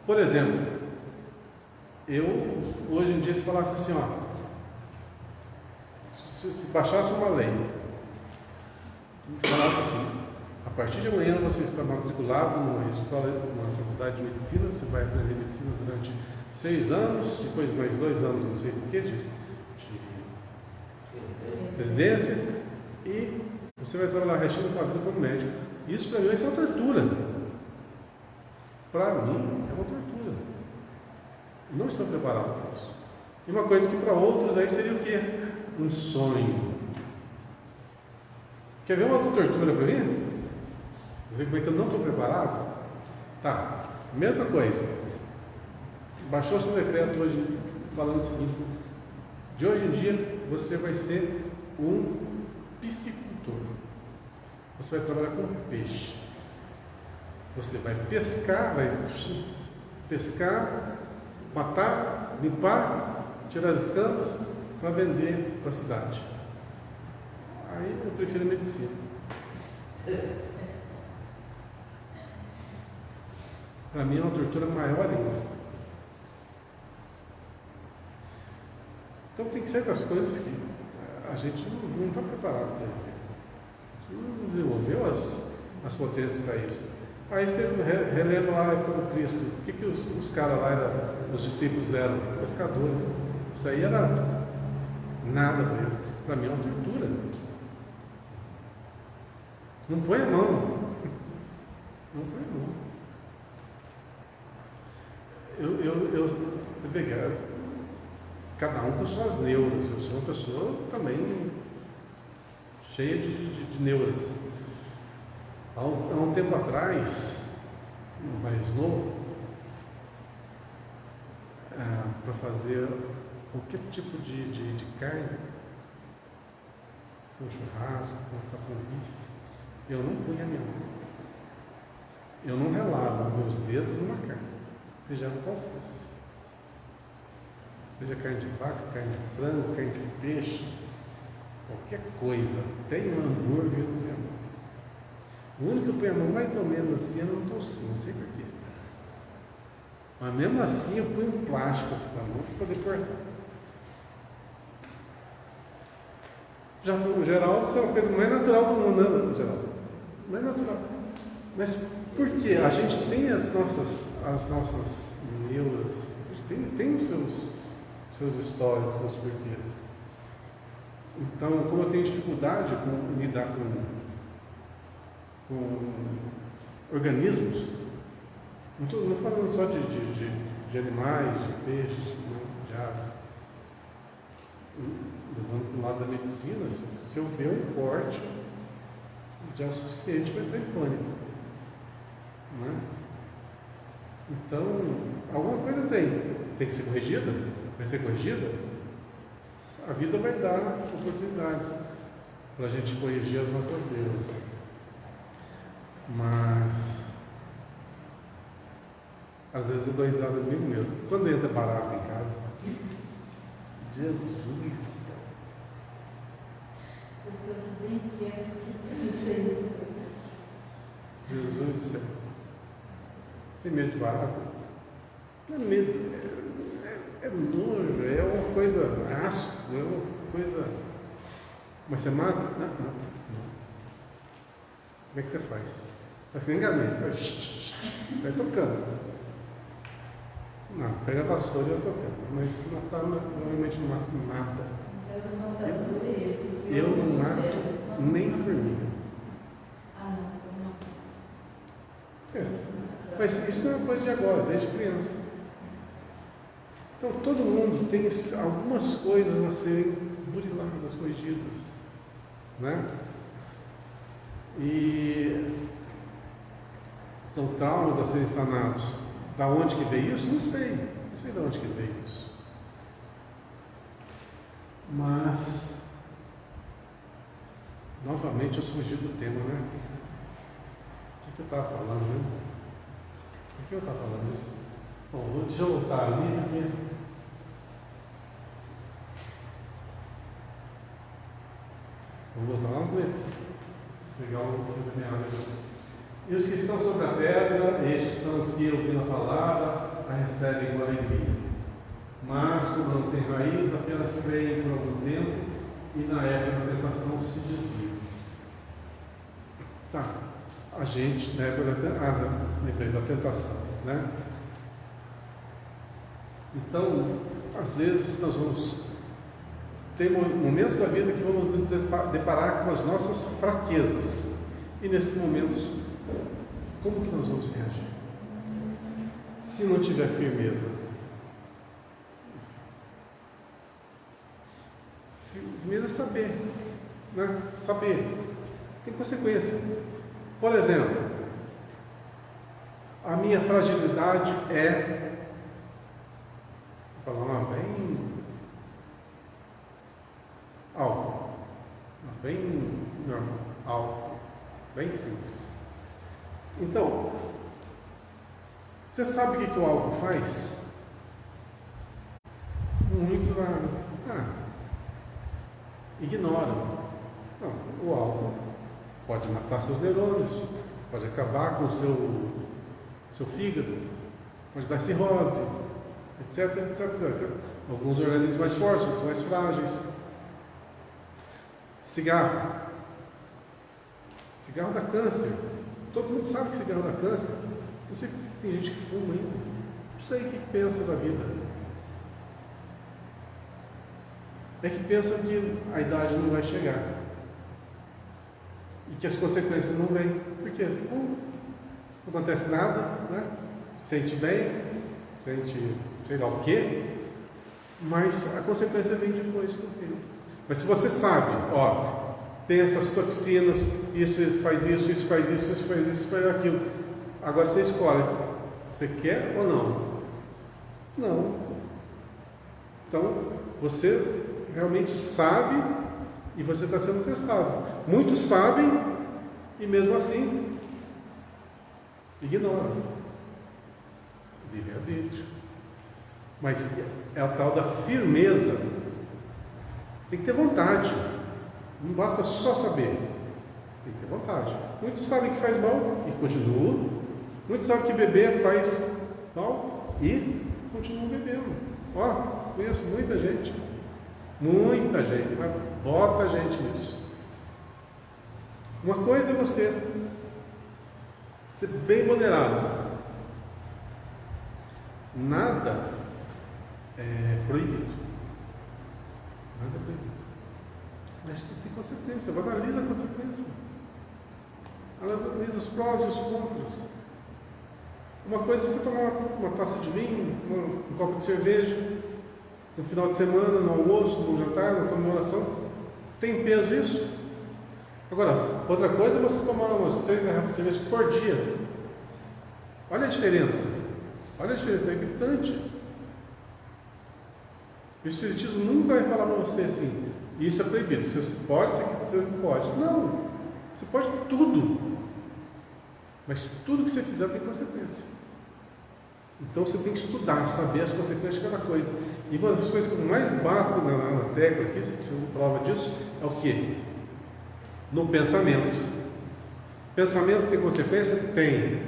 Por exemplo, eu, hoje em dia, se falasse assim, ó, se baixasse uma lei, falasse assim, a partir de amanhã você está matriculado numa escola, numa faculdade de medicina, você vai aprender medicina durante 6 anos, depois mais 2 anos, não sei do que, de residência, e você vai trabalhar o restinho da sua vida como médico. Isso para mim vai ser uma tortura. Para mim é uma tortura. Eu não estou preparado para isso. E uma coisa que para outros aí seria o quê? Um sonho. Quer ver uma outra tortura para mim? Ver como é que eu não estou preparado? Tá, mesma coisa. Baixou-se um decreto hoje falando o seguinte: de hoje em dia você vai ser um piscicultor. Você vai trabalhar com peixes. Você vai pescar, matar, limpar, tirar as escamas para vender para a cidade. Aí eu prefiro a medicina. Para mim é uma tortura maior ainda. Então tem certas coisas que a gente não está preparado para viver. A gente não desenvolveu as potências para isso. Aí você relembra lá a época do Cristo. O que os caras lá, os discípulos eram? Pescadores. Isso aí era nada para eles. Para mim é uma tortura. Não põe a mão. Não põe a mão. Você vê que cada um com suas neuras. Eu sou uma pessoa também cheia de neuras. Há um tempo atrás, mais novo, para fazer qualquer tipo de carne, um churrasco, fazer um bife, eu não punha a minha mão. Eu não relava meus dedos numa carne, seja qual fosse. Seja carne de vaca, carne de frango, carne de peixe, qualquer coisa, até em um hambúrguer eu não punha a mão. O único que eu ponho a mão mais ou menos assim é no tocinho, não sei porquê. Mas mesmo assim eu ponho um plástico assim na mão para poder cortar. Já no geral, isso é uma coisa mais natural do mundo, né, no geral? Mais natural. Mas por quê? A gente tem as nossas neuras, a gente tem os seus históricos, seus porquês. Então, como eu tenho dificuldade com lidar com organismos, não estou falando só de animais, de peixes, não, de aves. Levando para o lado da medicina, se eu ver um corte, já é o suficiente para entrar em pânico. Né? Então, alguma coisa tem que ser corrigida, vai ser corrigida. A vida vai dar oportunidades para a gente corrigir as nossas neuras. Mas às vezes eu dou risada de mim mesmo. Quando entra barata em casa, Jesus do céu. Eu também quero que vocês. Jesus do céu. Tem medo de barata? Não é medo, é nojo, é uma coisa asco, é uma coisa. Mas você mata? Não. Como é que você faz? Faz que nem galinha, vai tocando. Não, você pega a vassoura e vai tocando. Mas matar, normalmente não mato nada. Eu não mato nem formiga. Mas isso não é uma coisa de agora, desde criança. Então todo mundo tem algumas coisas a serem buriladas, corrigidas, né? E são traumas a serem sanados. Da onde que veio isso? Não sei de onde que veio isso. Mas, novamente eu fugi do tema, né? O que eu estava falando, né? O que eu estava falando isso? Bom, deixa eu voltar ali, porque... Vamos voltar lá no começo. Pegar o fio da meada. E os que estão sobre a pedra, estes são os que, ouvindo a palavra, a recebem com alegria. Mas, como não tem raiz, apenas creem por algum tempo e na época da tentação se desviam. Tá, a gente, na época da tentação, né? Então, às vezes nós vamos ter momentos da vida que vamos nos deparar com as nossas fraquezas. E nesses momentos, como que nós vamos reagir? Se não tiver firmeza. Firmeza é saber, né? Saber. Tem consequência. Por exemplo, a minha fragilidade é, vou falar uma bem alto, bem normal, alto, bem simples. Então, você sabe o que o álcool faz? Muito ignora. Não, o álcool pode matar seus neurônios, pode acabar com o seu fígado, pode dar cirrose, etc, etc, etc. Alguns organismos mais fortes, outros mais frágeis. Cigarro. Cigarro dá câncer. Todo mundo sabe que cigarro dá câncer. Não sei, tem gente que fuma ainda. Não sei o que pensa da vida. É que pensa que a idade não vai chegar. E que as consequências não vêm. Porque não acontece nada, né? Sente bem, sente sei lá o quê, mas a consequência vem depois do tempo. Mas se você sabe, ó, tem essas toxinas, isso faz isso, isso faz isso, isso faz isso, isso faz aquilo. Agora você escolhe, você quer ou não? Não. Então, você realmente sabe e você está sendo testado. Muitos sabem e mesmo assim ignoram. Livre-arbítrio. Mas é a tal da firmeza. Tem que ter vontade. Não basta só saber. Tem que ter vontade. Muitos sabem que faz mal e continuam. Muitos sabem que beber faz mal e continuam bebendo. Ó, conheço muita gente, mas bota gente nisso. Uma coisa é você ser bem moderado. Nada é proibido. Nada é proibido. Mas tudo tem consequência. Analisa a consequência. Analisa os prós e os contras. Uma coisa é você tomar uma taça de vinho, um copo de cerveja, no final de semana, no almoço, no jantar, na comemoração. Tem peso isso? Agora, outra coisa é você tomar umas 3 garrafas de cerveja por dia. Olha a diferença. Olha a diferença, é gritante. O Espiritismo nunca vai falar para você assim, isso é proibido, você pode, você não pode. Não, você pode tudo. Mas tudo que você fizer tem consequência. Então você tem que estudar, saber as consequências de cada coisa. E uma das coisas que eu mais bato na tecla aqui, sendo prova disso, é o quê? No pensamento. Pensamento tem consequência? Tem.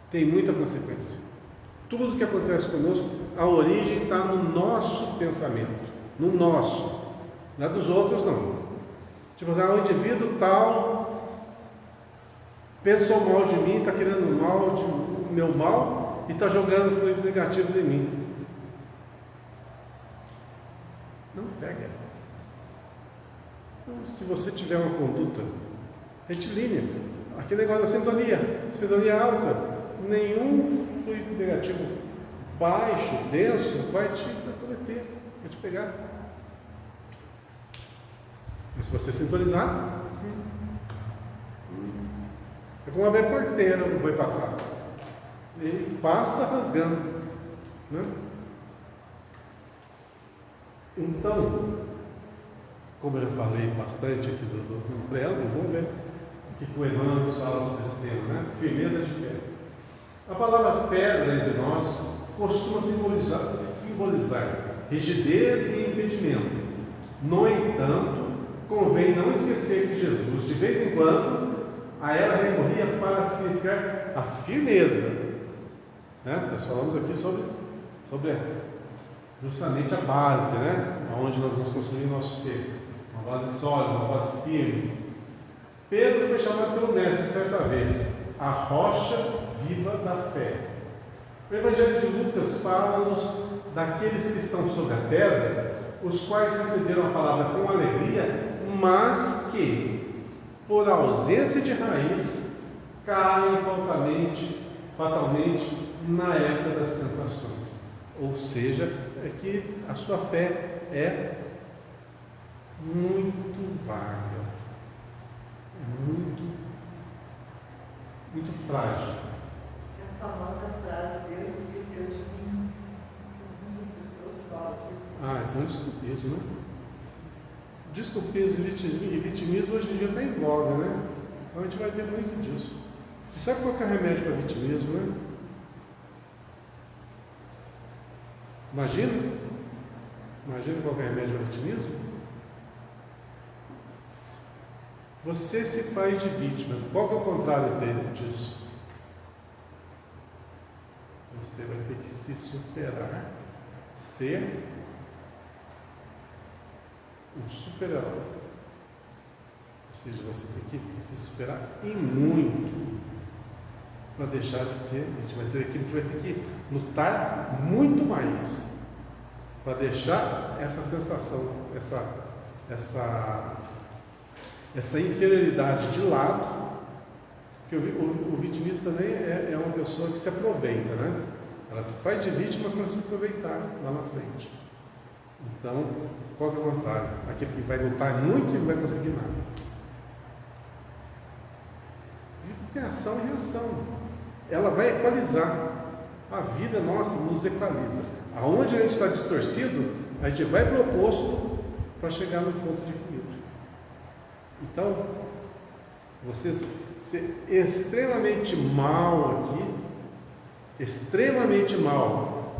Tem muita consequência. Tudo que acontece conosco, a origem está no nosso pensamento. No nosso. Não é dos outros, não. Tipo assim, o indivíduo tal pensou mal de mim, está querendo mal de meu mal e está jogando fluidos negativos em mim. Não pega. Então, se você tiver uma conduta retilínea, aquele negócio da sintonia alta, nenhum fluido negativo baixo, denso, vai te acometer, vai te pegar. Mas se você sintonizar, é como abrir a porteira do boi passar. Ele passa rasgando, né? Então, como eu já falei bastante aqui do preâmbulo, vamos ver o que o Emmanuel nos fala sobre esse tema, né? Firmeza de fé. A palavra pedra entre nós costuma simbolizar rigidez e impedimento. No entanto, convém não esquecer que Jesus, de vez em quando, a ela recorria para significar a firmeza. Né? Nós falamos aqui sobre justamente a base, né? Onde nós vamos construir nosso ser. Uma base sólida, uma base firme. Pedro foi chamado pelo mestre certa vez, a rocha viva da fé. O Evangelho de Lucas fala-nos daqueles que estão sobre a pedra, os quais receberam a palavra com alegria, mas que, por ausência de raiz, caem fatalmente na época das tentações. Ou seja, é que a sua fé é muito vaga, muito frágil. A famosa frase, Deus esqueceu de mim, que muitas pessoas falam. Isso é um desculpismo, né? Desculpismo e vitimismo hoje em dia está em voga, né? Então a gente vai ver muito disso. E sabe qual que é o remédio para vitimismo, né? Imagina qual que é o remédio para vitimismo? Você se faz de vítima. Qual que é o contrário disso? Você vai ter que se superar, ser um super-herói. Ou seja, você tem que se superar e muito para deixar de ser vítima. Vai ser aquele que vai ter que lutar muito mais para deixar essa sensação, essa inferioridade de lado. Porque o vitimista também é uma pessoa que se aproveita, né? Ela se faz de vítima para se aproveitar lá na frente. Então, qual que é o contrário? Aquele que vai lutar muito e não vai conseguir nada. A vida tem ação e reação. Ela vai equalizar. A vida nossa nos equaliza. Aonde a gente está distorcido, a gente vai para o oposto para chegar no ponto de equilíbrio. Então, se você ser extremamente mal aqui, extremamente mal,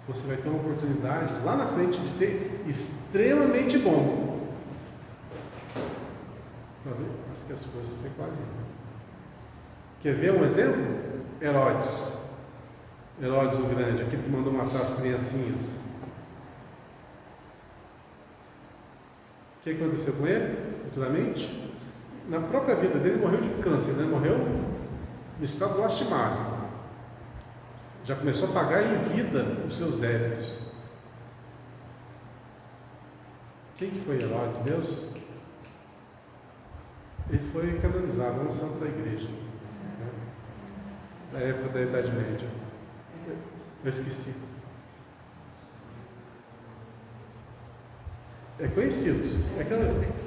você vai ter uma oportunidade lá na frente de ser extremamente bom. Para ver que as coisas se equalizam. Quer ver um exemplo? Herodes o Grande, aquele que mandou matar as criancinhas. O que aconteceu com ele? Futuramente, na própria vida dele, morreu de câncer, né? Morreu no estado lastimário. Já começou a pagar em vida os seus débitos. Quem que foi Herodes mesmo? Ele foi canonizado, um santo da igreja, né? Da época da Idade Média. Eu esqueci. É conhecido. É aquela...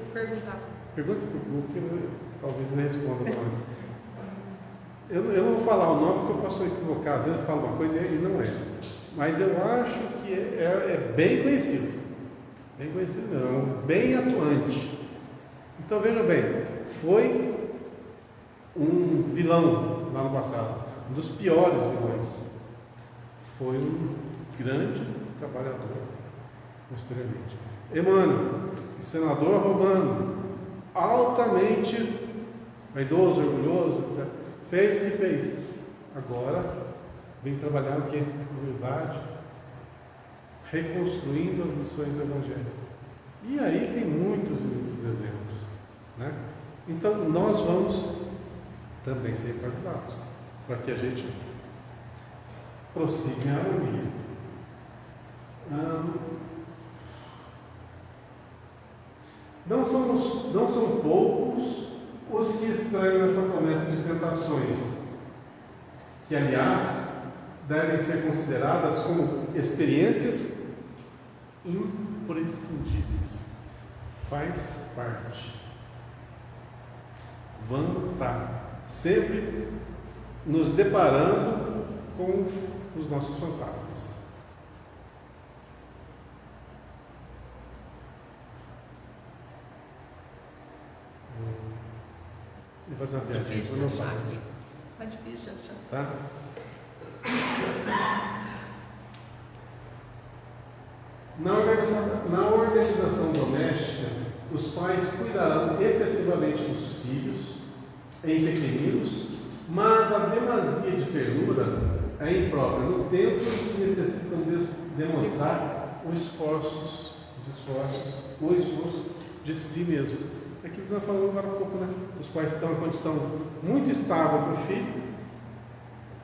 Pergunta para o Google, que talvez ele responda para nós. Eu não vou falar o nome porque eu posso equivocar. Às vezes eu falo uma coisa e não é. Mas eu acho que é bem conhecido. Bem conhecido não, bem atuante. Então veja bem, foi um vilão lá no passado, um dos piores vilões. Foi um grande trabalhador posteriormente. Emmanuel, senador romano, altamente vaidoso, orgulhoso, etc. Fez o que fez. Agora vem trabalhar o quê? Humildade, reconstruindo as lições do Evangelho. E aí tem muitos exemplos, né? Então nós vamos também ser equalizados para que a gente prossiga em harmonia. Não são poucos os que estranham essa promessa de tentações, que aliás devem ser consideradas como experiências imprescindíveis. faz parte. Vamos estar sempre nos deparando com os nossos fantasmas. Vou fazer uma piadinha, Difícil eu de não achar faço. aqui. Tá difícil de achar. Tá? Na organização doméstica, os pais cuidarão excessivamente dos filhos em pequeninos, mas a demasia de ternura é imprópria no tempo em que necessitam demonstrar o esforço de si mesmos. É aquilo que nós falamos agora há pouco, né? Os pais dão uma condição muito estável para o filho,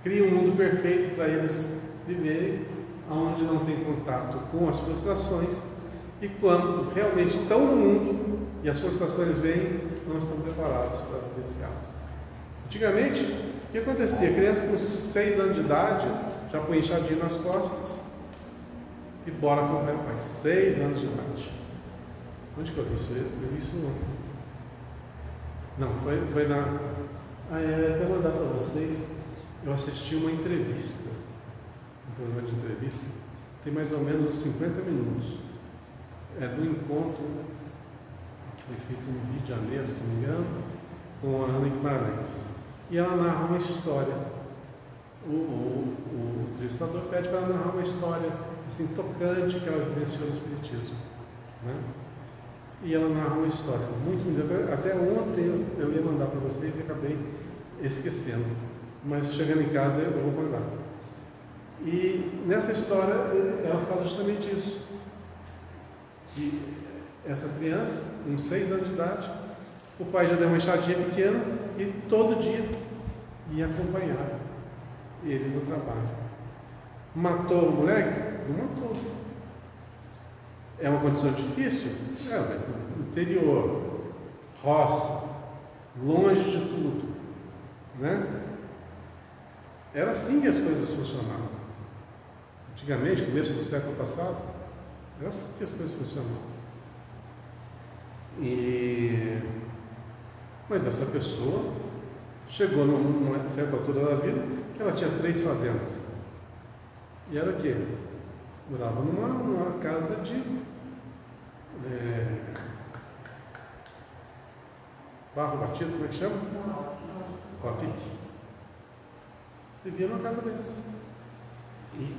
criam um mundo perfeito para eles viverem, onde não tem contato com as frustrações, e quando realmente estão no mundo e as frustrações vêm, não estão preparados para vivenciá-las. Antigamente, o que acontecia? A criança com 6 anos de idade já põe enxadinho nas costas e bora acompanhar o pai. 6 anos de idade. Onde que eu vi isso? Eu vi isso ontem. Não, foi na. Até mandar para vocês. Eu assisti uma entrevista, um programa de entrevista, tem mais ou menos uns 50 minutos. É do encontro que foi feito no Rio de Janeiro, se não me engano, com a Ana Guimarães. E ela narra uma história. O entrevistador pede para ela narrar uma história assim, tocante que ela vivenciou no Espiritismo. Né? E ela narra uma história muito bonita. Até ontem eu ia mandar para vocês e acabei esquecendo. Mas chegando em casa eu vou mandar. E nessa história ela fala justamente isso. Que essa criança, com 6 anos de idade, o pai já deu uma enxadinha pequena e todo dia ia acompanhar ele no trabalho. Matou o moleque? Não matou. É uma condição difícil? É, mas no interior, roça, longe de tudo, né? Era assim que as coisas funcionavam. Antigamente, no começo do século passado, era assim que as coisas funcionavam. Mas essa pessoa chegou numa certa altura da vida que ela tinha 3 fazendas. E era o quê? Morava numa casa de barro batido, como é que chama? Pique. Vivia numa casa dessa. E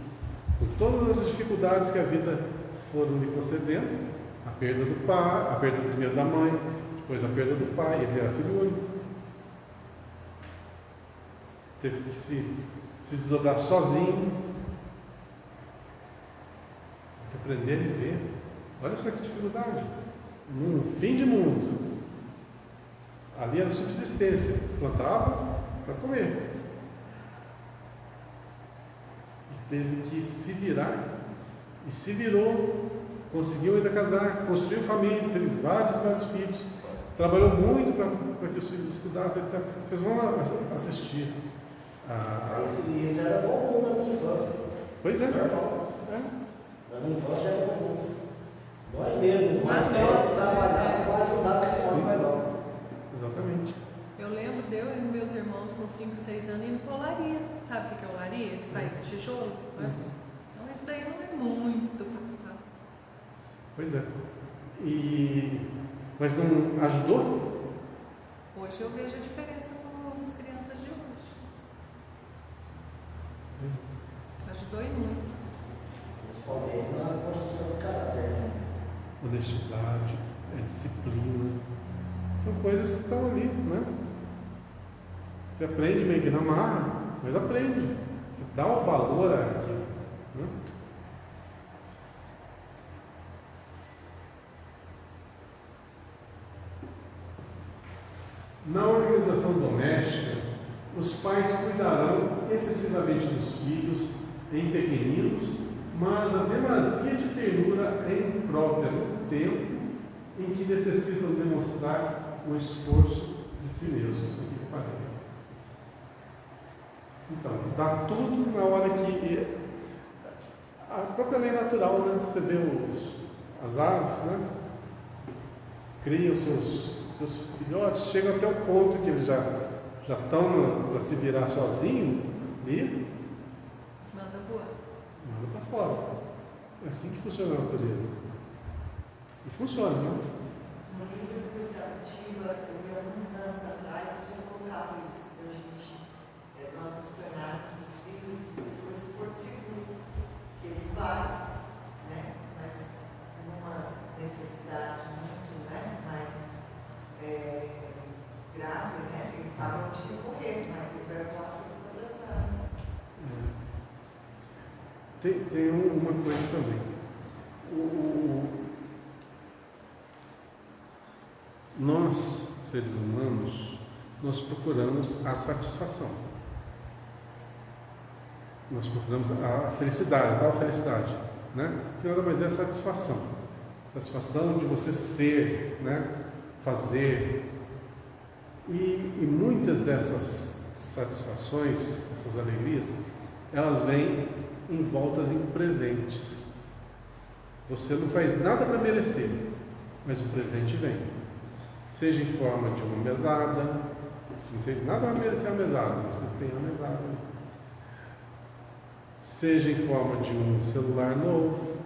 com todas as dificuldades que a vida foram lhe concedendo, a perda do pai, a perda primeiro da mãe, depois a perda do pai, ele era filho único. Teve que se desdobrar sozinho, aprender a viver. Olha só que dificuldade. Num fim de mundo. Ali era subsistência. Plantava para comer. E teve que se virar. E se virou. Conseguiu ainda casar. Construiu família. Teve vários filhos. Trabalhou muito para que os filhos estudassem, etc. Vocês vão assistir. Isso era comum na minha infância. Pois é. Normal. É. Na minha infância era comum. Nós mesmos, mais velhos, trabalhavam para ajudar a criança mais nova. Exatamente. Eu lembro de eu e meus irmãos com 5, 6 anos indo para olaria. Sabe o que é olaria? Que faz tijolo. Né? Então isso daí não é muito passado. Pois é. Mas não ajudou? Hoje eu vejo a diferença com as crianças de hoje. Ajudou e muito. Principalmente na construção do caráter. Né? Honestidade, disciplina. São coisas que estão ali, né? Você aprende meio que na marra, mas aprende. Você dá o valor àquilo. Né? Na organização doméstica, os pais cuidarão excessivamente dos filhos em pequeninos, mas a demasia de ternura é imprópria no tempo em que necessitam demonstrar o esforço de si mesmos. Então, dá tudo na hora que a própria lei natural, né? Você vê as aves, né? cria os seus filhotes, chegam até o ponto que eles já estão para se virar sozinho e Manda voar. manda para fora. É assim que funciona a natureza. E funciona, não? No livro do Sativa, eu vi alguns anos atrás, eu colocava isso, para a gente, nós nos tornarmos os filhos do Porto Seguro, que ele vai, né, mas numa necessidade muito, né, mais grave, né, ele sabe onde recorrer, mas ele vai voar com as próprias asas. Tem uma coisa também. Nós, seres humanos, nós procuramos a satisfação. Nós procuramos a felicidade, a tal felicidade, né? Que nada mais é a satisfação. Satisfação de você ser, né? Fazer. E muitas dessas satisfações, essas alegrias, elas vêm envoltas em presentes. Você não faz nada para merecer, mas o presente vem. Seja em forma de uma mesada, você não fez nada para merecer a mesada, você tem a mesada. Seja em forma de um celular novo,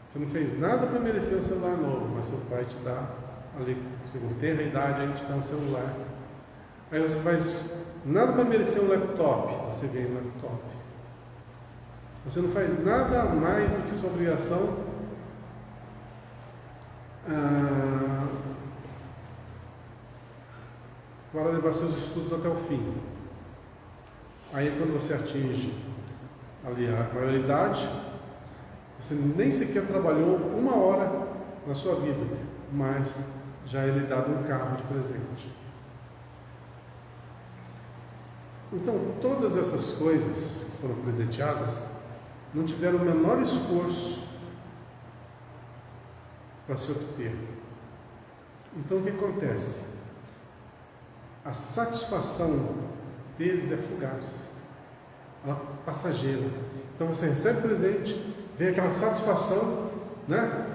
você não fez nada para merecer um celular novo, mas seu pai te dá, ali, você não tem a idade, ele te dá um celular. Aí você faz nada para merecer um laptop, você ganha um laptop. Você não faz nada mais do que sua obrigação para levar seus estudos até o fim. Aí quando você atinge ali a maioridade, você nem sequer trabalhou 1 hora na sua vida, mas já é lhe dado um carro de presente. Então, todas essas coisas que foram presenteadas não tiveram o menor esforço para se obter. Então, o que acontece? A satisfação deles é fugaz, ela é passageira. Então, você recebe presente, vem aquela satisfação, né?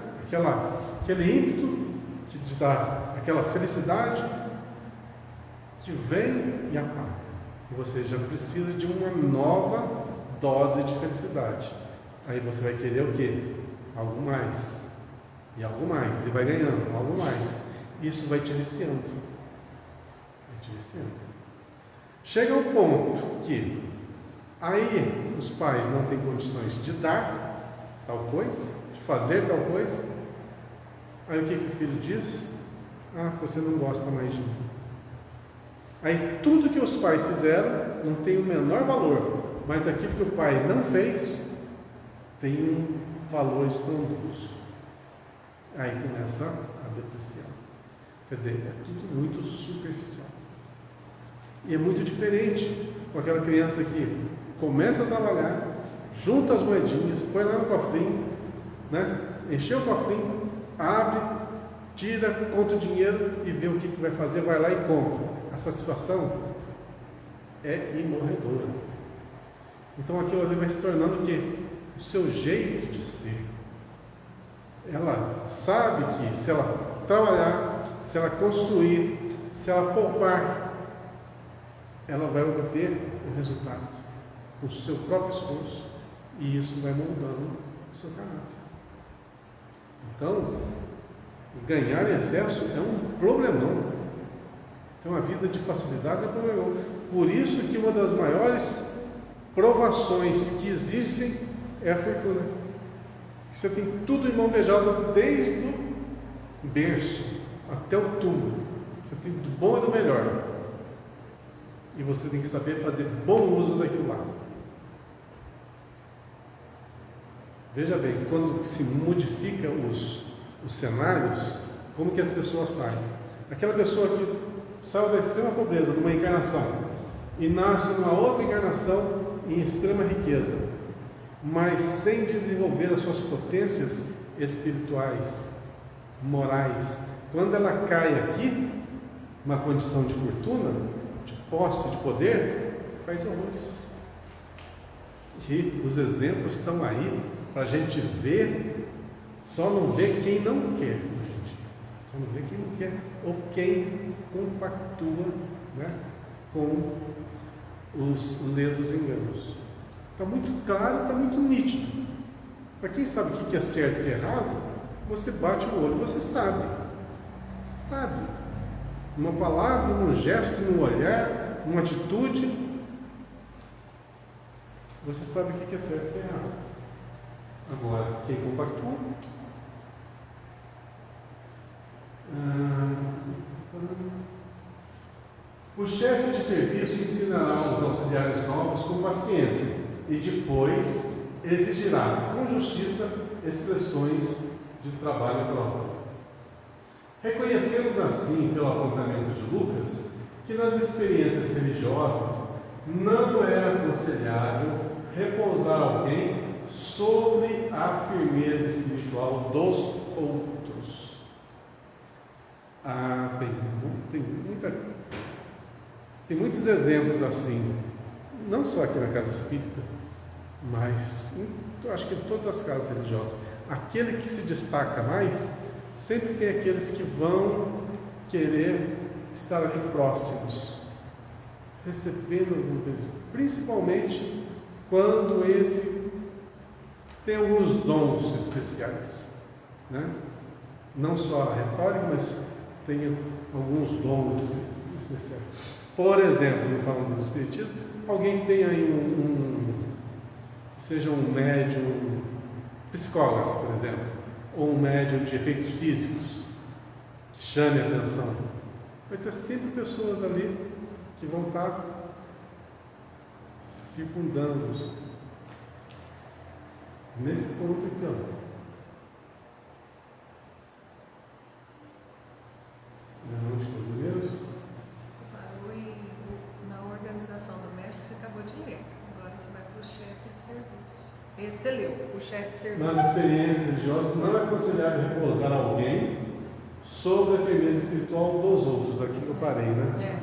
Aquele ímpeto que te dá aquela felicidade que vem e apaga. E você já precisa de uma nova dose de felicidade. Aí você vai querer o quê? Algo mais. E algo mais. E vai ganhando algo mais. Isso vai te viciando. Vai te viciando. Chega um ponto que aí os pais não têm condições de dar tal coisa, de fazer tal coisa. Aí o que o filho diz? Você não gosta mais de mim. Aí tudo que os pais fizeram não tem o menor valor, mas aquilo que o pai não fez tem um valor estrondoso. Aí começa a depreciar. Quer dizer, é tudo muito superficial. E é muito diferente com aquela criança que começa a trabalhar, junta as moedinhas, põe lá no cofrinho, né? Encheu o cofrinho, abre, tira, conta o dinheiro e vê o que vai fazer, vai lá e compra. A satisfação é imorredora. Então aquilo ali vai se tornando o quê? O seu jeito de ser. Ela sabe que se ela trabalhar, se ela construir, se ela poupar, ela vai obter o resultado com o seu próprio esforço, e isso vai moldando o seu caráter. Então, ganhar em excesso é um problemão. Então a vida de facilidade é problemão. Por isso que uma das maiores provações que existem é a fortuna. Você tem tudo em mão beijada desde o berço até o túmulo. Você tem do bom e do melhor. E você tem que saber fazer bom uso daquilo lá. Veja bem, quando se modifica os cenários, como que as pessoas saem? Aquela pessoa que saiu da extrema pobreza, numa encarnação, e nasce numa outra encarnação em extrema riqueza, mas sem desenvolver as suas potências espirituais, morais. Quando ela cai aqui, uma condição de fortuna, de posse, de poder, faz horrores. E os exemplos estão aí para a gente ver, só não vê quem não quer, gente. Vamos ver quem não quer ou quem compactua, né, com os ledos enganos. Está muito claro, está muito nítido. Para quem sabe o que é certo e o que é errado, você bate o olho, você sabe. Sabe. Numa palavra, num gesto, num olhar, numa atitude, você sabe o que é certo e o que é errado. Agora, quem compactua? O chefe de serviço ensinará os auxiliares novos com paciência e depois exigirá com justiça expressões de trabalho próprio. Reconhecemos assim, pelo apontamento de Lucas, que nas experiências religiosas não é aconselhável repousar alguém sobre a firmeza espiritual dos outros. Tem muitos exemplos assim, não só aqui na casa espírita, mas acho que em todas as casas religiosas. Aquele que se destaca mais, sempre tem aqueles que vão querer estar ali próximos, recebendo alguma coisa, principalmente quando esse tem alguns dons especiais, né? Não só a retórica, mas tem alguns dons especiais. Por exemplo, falando do Espiritismo, alguém que tenha aí seja um médium psicógrafo, por exemplo, ou um médium de efeitos físicos, que chame a atenção. Vai ter sempre pessoas ali que vão estar circundando-os. Nesse ponto, então, onde estou mesmo? Você parou na organização do mestre, você acabou de ler. Agora você vai para o chefe de serviço. Esse você leu, o chefe de serviço. Nas experiências religiosas, não é aconselhável repousar alguém sobre a firmeza espiritual dos outros. Aqui que eu parei, né?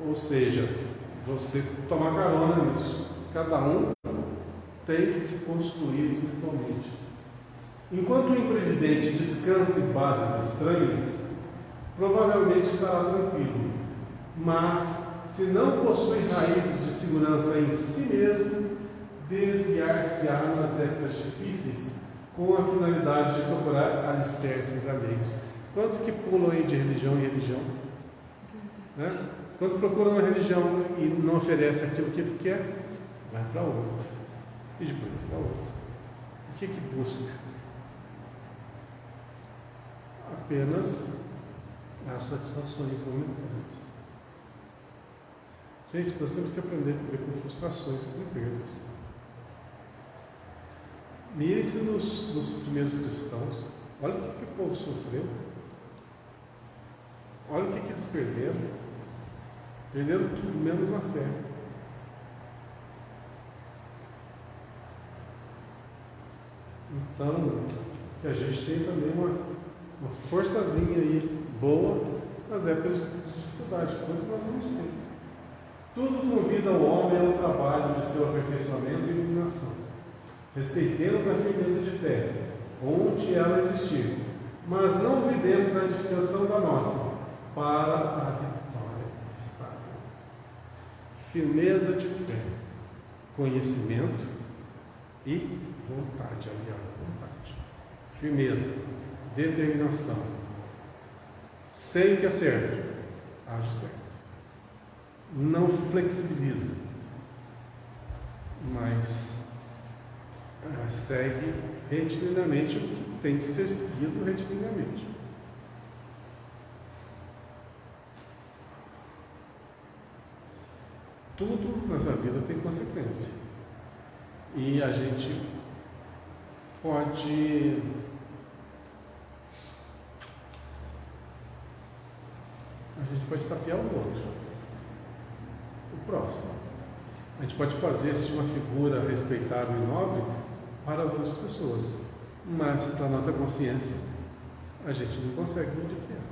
Ou seja, você tomar carona nisso. Cada um tem que se construir espiritualmente. Enquanto o imprevidente descansa em bases estranhas, provavelmente estará tranquilo. Mas, se não possui raízes de segurança em si mesmo, desviar-se-á nas épocas difíceis com a finalidade de procurar alicerces alheios. Quantos que pulam aí de religião em religião? Né? Quando procura uma religião e não oferece aquilo que ele quer, vai para outra. E depois vai para outra. O que busca? Apenas as satisfações momentâneas. Gente, nós temos que aprender a viver com frustrações, com perdas. Mire-se nos primeiros cristãos. Olha o que o povo sofreu. Olha o que eles perderam. Perderam tudo, menos a fé. Então, que a gente tem também uma forçazinha aí boa nas épocas de dificuldade, que todos nós vamos ter. Tudo convida o homem ao trabalho de seu aperfeiçoamento e iluminação. Respeitemos a firmeza de fé, onde ela existir, mas não olvidemos a edificação da nossa, para a vitória estável. Firmeza de fé, conhecimento e vontade, aliada, vontade. Firmeza, determinação. Sei que é certo, age certo. Não flexibiliza, mas segue retilindamente o que tem que ser seguido retilindamente. Tudo nessa vida tem consequência. E a gente pode tapear o outro, o próximo. A gente pode fazer-se de uma figura respeitável e nobre para as outras pessoas, mas para a nossa consciência a gente não consegue modificar.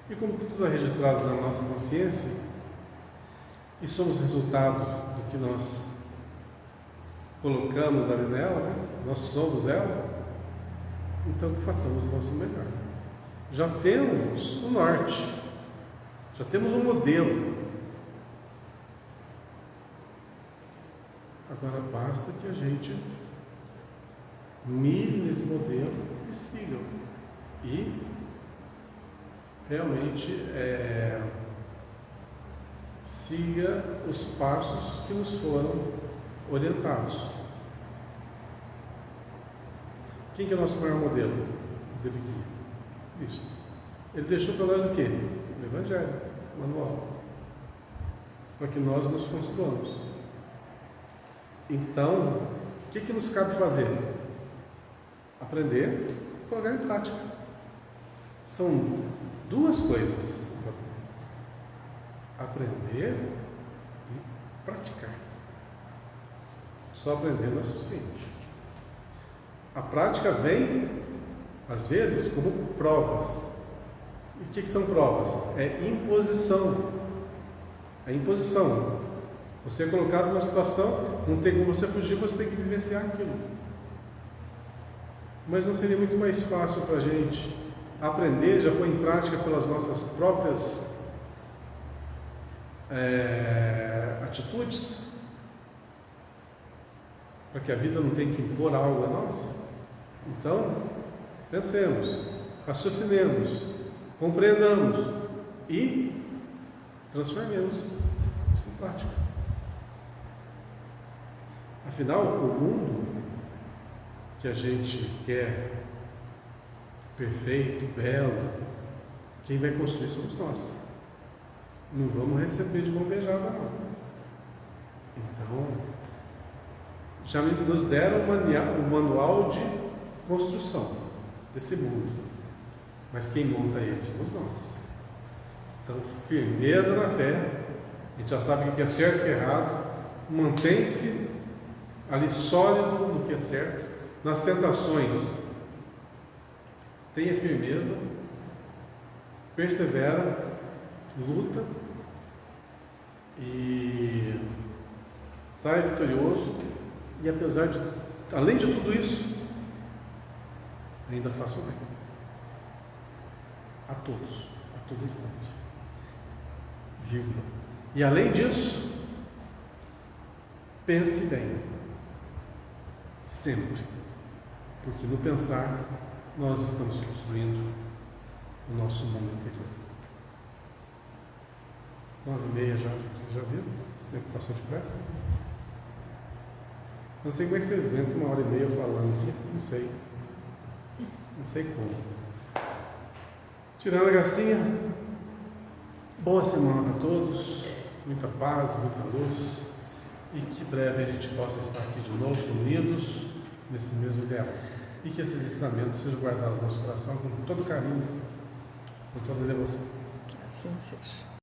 E como tudo é registrado na nossa consciência e somos resultado do que nós colocamos ali nela, né? Nós somos ela, então que façamos o nosso melhor. já temos o norte, já temos um modelo. Agora basta que a gente mire nesse modelo e siga. E realmente siga os passos que nos foram orientados. Quem que é o nosso maior modelo de guia? Cristo. Ele deixou para nós o quê? O Evangelho, o manual, para que nós nos construamos. Então, o que nos cabe fazer? Aprender e colocar em prática. São duas coisas a fazer: aprender e praticar. Só aprender não é suficiente. A prática vem, às vezes, como provas. E o que são provas? É imposição. É imposição. Você é colocado numa situação, não tem como você fugir, você tem que vivenciar aquilo. Mas não seria muito mais fácil para a gente aprender, já pôr em prática pelas nossas próprias atitudes? Para que a vida não tenha que impor algo a nós? Então, pensemos, raciocinemos, compreendamos e transformemos isso em prática. Afinal, o mundo que a gente quer perfeito, belo, quem vai construir somos nós. Não vamos receber de mão beijada, não. Então, já nos deram um manual de construção desse mundo, mas quem monta ele somos nós. Então, firmeza na fé, a gente já sabe o que é certo e o que é errado, mantém-se ali sólido no que é certo. Nas tentações, tenha firmeza, persevera, luta e saia vitorioso. E além de tudo isso, ainda faça o bem a todos, a todo instante, vírgula. E além disso, pense bem, sempre, porque no pensar nós estamos construindo o nosso mundo interior. 9h30 já, vocês já viram? Como é que passou depressa? Não sei como é que vocês aguentam 1h30 falando aqui, não sei como. Tirando a gracinha, boa semana para todos, muita paz, muita luz, e que breve a gente possa estar aqui de novo, unidos nesse mesmo ideal. E que esses ensinamentos sejam guardados no nosso coração com todo carinho, com toda devoção. Que assim seja.